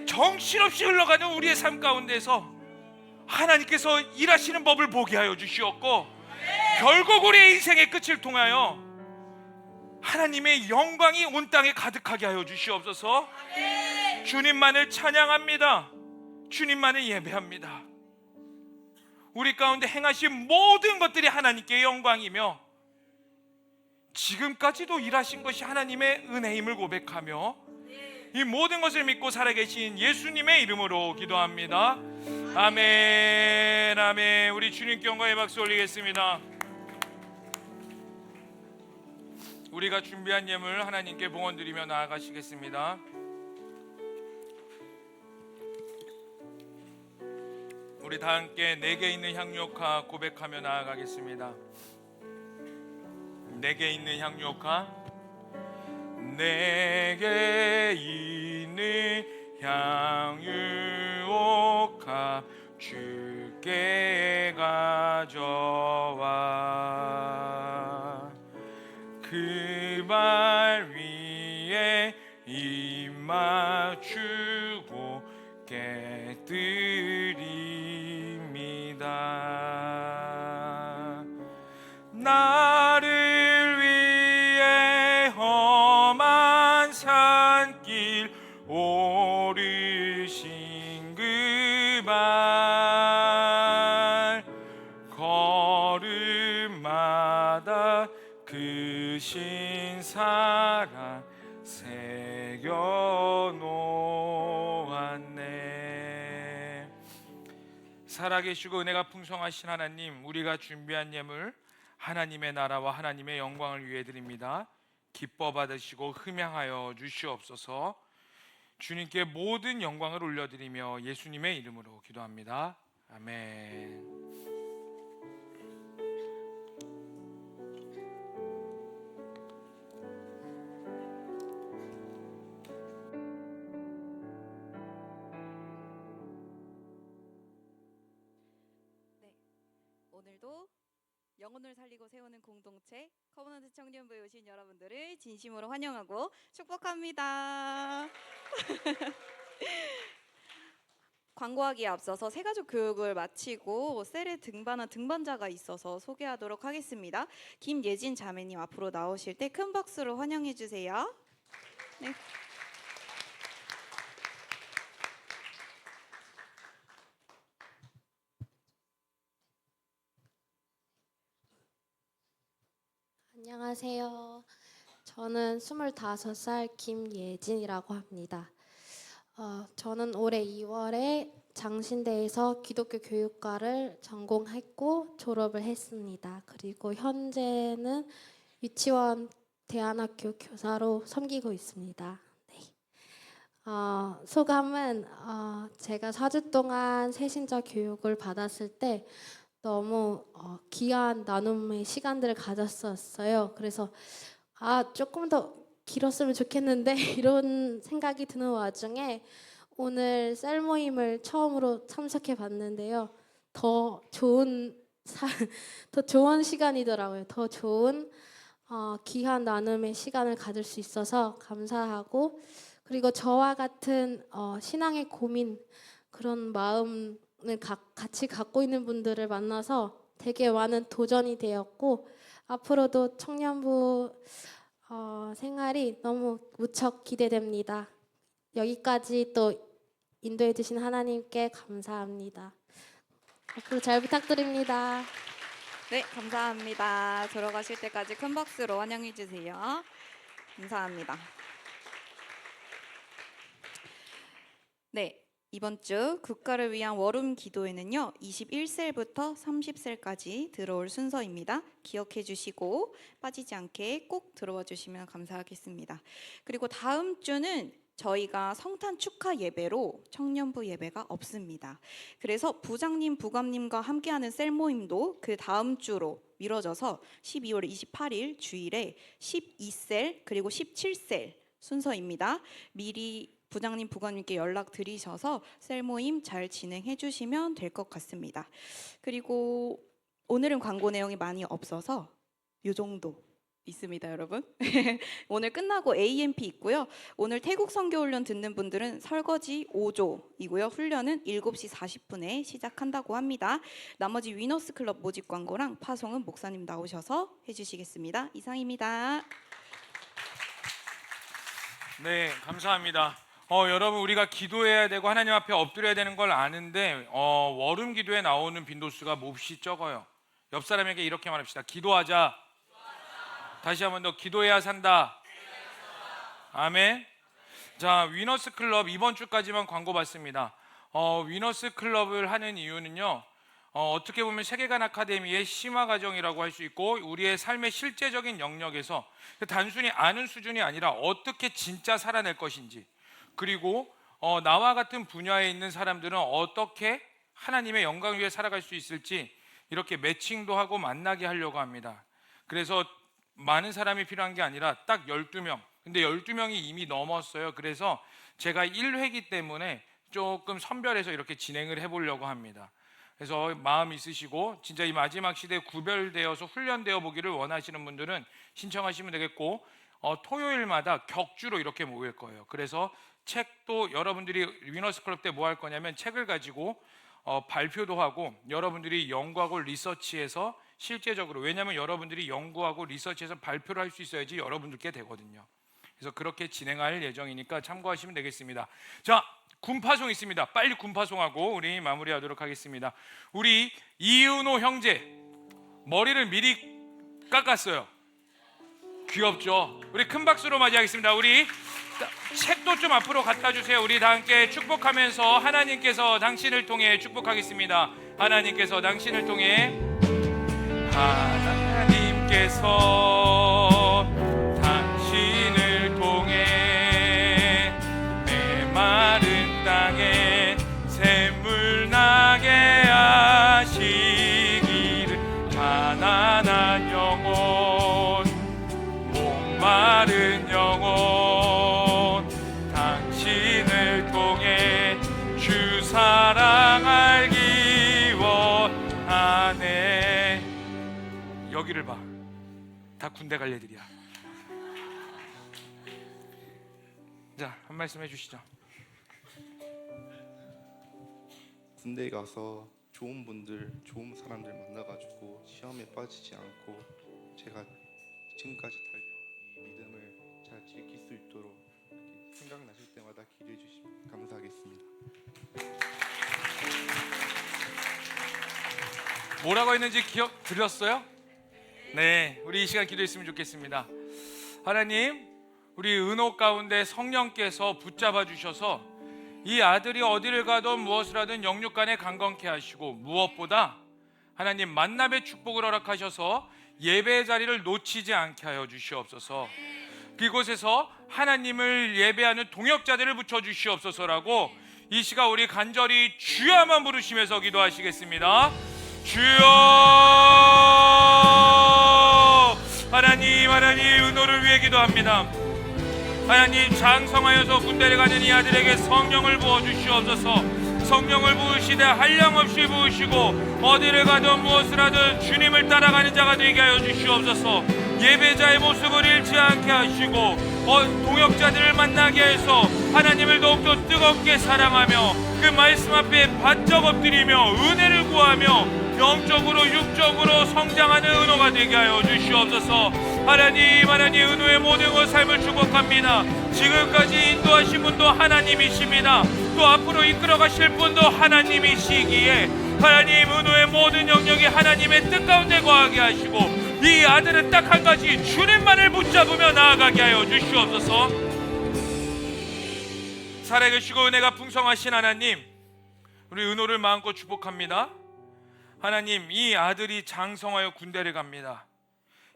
정신없이 흘러가는 우리의 삶 가운데서 하나님께서 일하시는 법을 보게 하여 주시옵고 결국 우리의 인생의 끝을 통하여 하나님의 영광이 온 땅에 가득하게 하여 주시옵소서. 주님만을 찬양합니다. 주님만을 예배합니다. 우리 가운데 행하신 모든 것들이 하나님께 영광이며 지금까지도 일하신 것이 하나님의 은혜임을 고백하며 이 모든 것을 믿고 살아계신 예수님의 이름으로 기도합니다. 아멘, 아멘. 우리 주님께 영광의 박수 올리겠습니다. 우리가 준비한 예물 하나님께 봉헌드리며 나아가시겠습니다. 우리 다 함께 내게 있는 향유옥화 고백하며 나아가겠습니다. 내게 있는 향유옥화, 내게 있는 향유옥화 주께 가져와 그 발 위에 입 맞추고 깨뜨립니다. 나를 위해 험한 산길 오르신 그 발 걸음마다 그 신사랑 새겨놓았네. 살아계시고 은혜가 풍성하신 하나님, 우리가 준비한 예물 하나님의 나라와 하나님의 영광을 위해 드립니다. 기뻐 받으시고 흠양하여 주시옵소서. 주님께 모든 영광을 올려드리며 예수님의 이름으로 기도합니다. 아멘. 오늘도 영혼을 살리고 세우는 공동체 커버넌트 청년부에 오신 여러분들을 진심으로 환영하고 축복합니다. 광고하기에 앞서서 새가족 교육을 마치고 셀에 등반한 등반자가 있어서 소개하도록 하겠습니다. 김예진 자매님 앞으로 나오실 때 큰 박수로 환영해 주세요. 네. 안녕하세요. 저는 25살 김예진이라고 합니다. 저는 올해 2월에 장신대에서 기독교 교육과를 전공했고 졸업을 했습니다. 그리고 현재는 유치원 대안학교 교사로 섬기고 있습니다. 네. 소감은 제가 4주 동안 새신자 교육을 받았을 때 너무 귀한 나눔의 시간들을 가졌었어요. 그래서 조금 더 길었으면 좋겠는데 이런 생각이 드는 와중에 오늘 셀 모임을 처음으로 참석해 봤는데요. 더 좋은 시간이더라고요. 더 좋은 귀한 나눔의 시간을 가질 수 있어서 감사하고, 그리고 저와 같은 신앙의 고민, 그런 마음을 같이 갖고 있는 분들을 만나서 되게 많은 도전이 되었고, 앞으로도 청년부 생활이 너무 무척 기대됩니다. 여기까지 또 인도해 주신 하나님께 감사합니다. 앞으로 잘 부탁드립니다. 네, 감사합니다. 들어가실 때까지 큰 박수로 환영해 주세요. 감사합니다. 네, 이번 주 국가를 위한 월움 기도에는요, 21셀부터 30셀까지 들어올 순서입니다. 기억해 주시고 빠지지 않게 꼭 들어와 주시면 감사하겠습니다. 그리고 다음 주는 저희가 성탄 축하 예배로 청년부 예배가 없습니다. 그래서 부장님, 부감님과 함께하는 셀 모임도 그 다음 주로 미뤄져서 12월 28일 주일에 12셀 그리고 17셀 순서입니다. 미리 부장님, 부관님께 연락 드리셔서 셀 모임 잘 진행해 주시면 될 것 같습니다. 그리고 오늘은 광고 내용이 많이 없어서 이 정도 있습니다, 여러분. 오늘 끝나고 AMP 있고요. 오늘 태국 선교 훈련 듣는 분들은 설거지 5조이고요. 훈련은 7시 40분에 시작한다고 합니다. 나머지 위너스 클럽 모집 광고랑 파송은 목사님 나오셔서 해주시겠습니다. 이상입니다. 네, 감사합니다. 여러분, 우리가 기도해야 되고 하나님 앞에 엎드려야 되는 걸 아는데 월음 기도에 나오는 빈도수가 몹시 적어요. 옆 사람에게 이렇게 말합시다. 기도하자. 다시 한번 더, 기도해야 산다. 아멘. 자, 위너스 클럽 이번 주까지만 광고 받습니다. 위너스 클럽을 하는 이유는요, 어떻게 보면 세계관 아카데미의 심화 과정이라고 할 수 있고, 우리의 삶의 실제적인 영역에서 단순히 아는 수준이 아니라 어떻게 진짜 살아낼 것인지, 그리고 나와 같은 분야에 있는 사람들은 어떻게 하나님의 영광 위에 살아갈 수 있을지 이렇게 매칭도 하고 만나게 하려고 합니다. 그래서 많은 사람이 필요한 게 아니라 딱 12명. 근데 12명이 이미 넘었어요. 그래서 제가 1회기 때문에 조금 선별해서 이렇게 진행을 해보려고 합니다. 그래서 마음 있으시고 진짜 이 마지막 시대에 구별되어서 훈련되어 보기를 원하시는 분들은 신청하시면 되겠고, 토요일마다 격주로 이렇게 모일 거예요. 그래서 책도 여러분들이 위너스 클럽 때 뭐 할 거냐면 책을 가지고 발표도 하고, 여러분들이 연구하고 리서치해서 실제적으로, 왜냐하면 여러분들이 연구하고 리서치해서 발표를 할 수 있어야지 여러분들께 되거든요. 그래서 그렇게 진행할 예정이니까 참고하시면 되겠습니다. 자, 군파송 있습니다. 빨리 군파송하고 우리 마무리하도록 하겠습니다. 우리 이은호 형제 머리를 미리 깎았어요. 귀엽죠? 우리 큰 박수로 맞이하겠습니다. 우리 책도 좀 앞으로 갖다 주세요. 우리 다 함께 축복하면서 하나님께서 당신을 통해 축복하겠습니다. 하나님께서 당신을 통해, 하나님께서 당신을 통해 메마른 땅에 샘물 나게 하시기를, 가난한 영혼, 목마른 영혼, 당신을 통해 주 사랑 알기 원하네. 여기를 봐. 다 군대 갈 애들이야. 자, 한 말씀 해주시죠. 군대 가서 좋은 분들, 좋은 사람들 만나가지고 시험에 빠지지 않고 제가 지금까지 달려온 이 믿음을 잘 지킬 수 있도록 이렇게 생각나실 때마다 기도해 주시면 감사하겠습니다. 뭐라고 했는지 기억 들었어요? 네, 우리 이 시간 기도했으면 좋겠습니다. 하나님, 우리 은호 가운데 성령께서 붙잡아 주셔서 이 아들이 어디를 가든 무엇을 하든 영육간에 강건케 하시고 무엇보다 하나님 만남의 축복을 허락하셔서 예배의 자리를 놓치지 않게 하여 주시옵소서. 그곳에서 하나님을 예배하는 동역자들을 붙여주시옵소서라고 이 시간 우리 간절히 주야만 부르시면서 기도하시겠습니다. 주여, 하나님 은호를 위해 기도합니다. 하나님 장성하여서 군대를 가는 이 아들에게 성령을 부어주시옵소서. 성령을 부으시되 한량없이 부으시고 어디를 가든 무엇을 하든 주님을 따라가는 자가 되게 하여 주시옵소서. 예배자의 모습을 잃지 않게 하시고 동역자들을 만나게 해서 하나님을 더욱더 뜨겁게 사랑하며 그 말씀 앞에 바짝 엎드리며 은혜를 구하며 영적으로 육적으로 성장하는 은호가 되게 하여 주시옵소서. 하나님 은호의 모든 것 삶을 축복합니다. 지금까지 인도하신 분도 하나님이십니다. 또 앞으로 이끌어 가실 분도 하나님이시기에 하나님 은호의 모든 영역이 하나님의 뜻 가운데 거하게 하시고 이 아들은 딱 한 가지 주님만을 붙잡으며 나아가게 하여 주시옵소서. 살아계시고 은혜가 풍성하신 하나님, 우리 은호를 마음껏 축복합니다. 하나님, 이 아들이 장성하여 군대를 갑니다.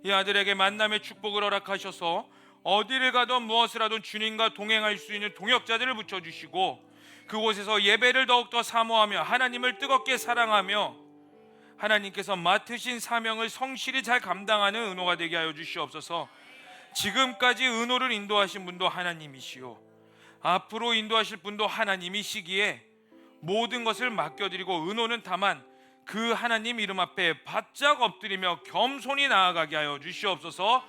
이 아들에게 만남의 축복을 허락하셔서 어디를 가든 무엇을 하든 주님과 동행할 수 있는 동역자들을 붙여주시고 그곳에서 예배를 더욱더 사모하며 하나님을 뜨겁게 사랑하며 하나님께서 맡으신 사명을 성실히 잘 감당하는 은호가 되게 하여 주시옵소서. 지금까지 은호를 인도하신 분도 하나님이시오 앞으로 인도하실 분도 하나님이시기에 모든 것을 맡겨드리고 은호는 다만 그 하나님 이름 앞에 바짝 엎드리며 겸손히 나아가게 하여 주시옵소서.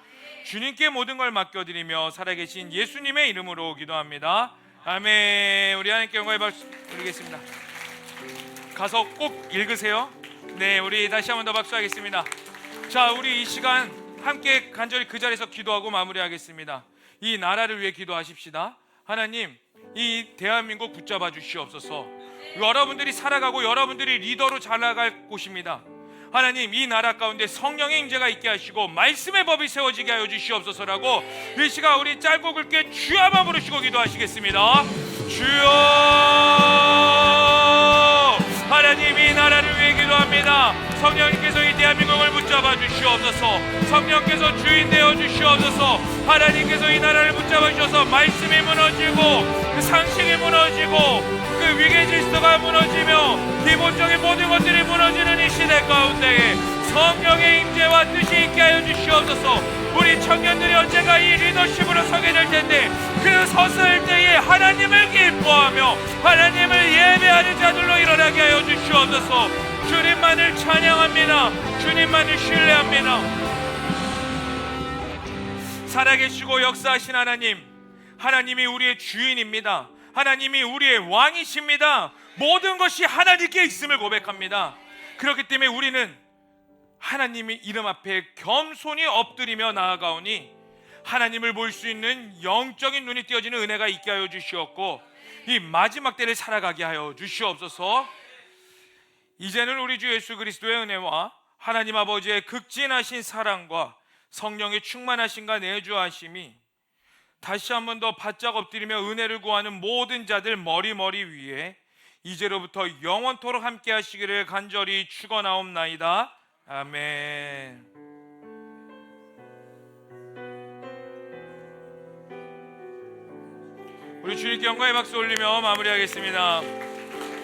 주님께 모든 걸 맡겨드리며 살아계신 예수님의 이름으로 기도합니다. 아멘. 우리 하나님께 영광의 박수 드리겠습니다. 가서 꼭 읽으세요. 네, 우리 다시 한번 더 박수하겠습니다. 자, 우리 이 시간 함께 간절히 그 자리에서 기도하고 마무리하겠습니다. 이 나라를 위해 기도하십시다. 하나님, 이 대한민국 붙잡아 주시옵소서. 여러분들이 살아가고 여러분들이 리더로 잘 나갈 곳입니다. 하나님, 이 나라 가운데 성령의 임재가 있게 하시고 말씀의 법이 세워지게 하여 주시옵소서라고 이 시간 우리 짧고 굵게 주야만 부르시고 기도하시겠습니다. 주여, 하나님 이 나라를 위해 기도합니다. 성령님께서 이 대한민국을 붙잡아 주시옵소서. 성령께서 주인 되어 주시옵소서. 하나님께서 이 나라를 붙잡아 주셔서 말씀이 무너지고 그 상식이 무너지고 그 위계 질서가 무너지며 기본적인 모든 것들이 무너지는 이 시대 가운데에 성령의 임재와 뜻이 있게 하여 주시옵소서. 우리 청년들이 언젠가 이 리더십으로 서게 될 텐데 그 섰을 때에 하나님을 기뻐하며 하나님을 예배하는 자들로 일어나게 하여 주시옵소서. 주님만을 찬양합니다. 주님만을 신뢰합니다. 살아계시고 역사하신 하나님, 하나님이 우리의 주인입니다. 하나님이 우리의 왕이십니다. 모든 것이 하나님께 있음을 고백합니다. 그렇기 때문에 우리는 하나님의 이름 앞에 겸손히 엎드리며 나아가오니 하나님을 볼 수 있는 영적인 눈이 띄어지는 은혜가 있게 하여 주시옵고 이 마지막 때를 살아가게 하여 주시옵소서. 이제는 우리 주 예수 그리스도의 은혜와 하나님 아버지의 극진하신 사랑과 성령의 충만하심과 내주하심이 다시 한 번 더 바짝 엎드리며 은혜를 구하는 모든 자들 머리 위에 이제로부터 영원토록 함께 하시기를 간절히 축원하옵나이다. 아멘. 우리 주님께 영광의 박수 올리며 마무리하겠습니다.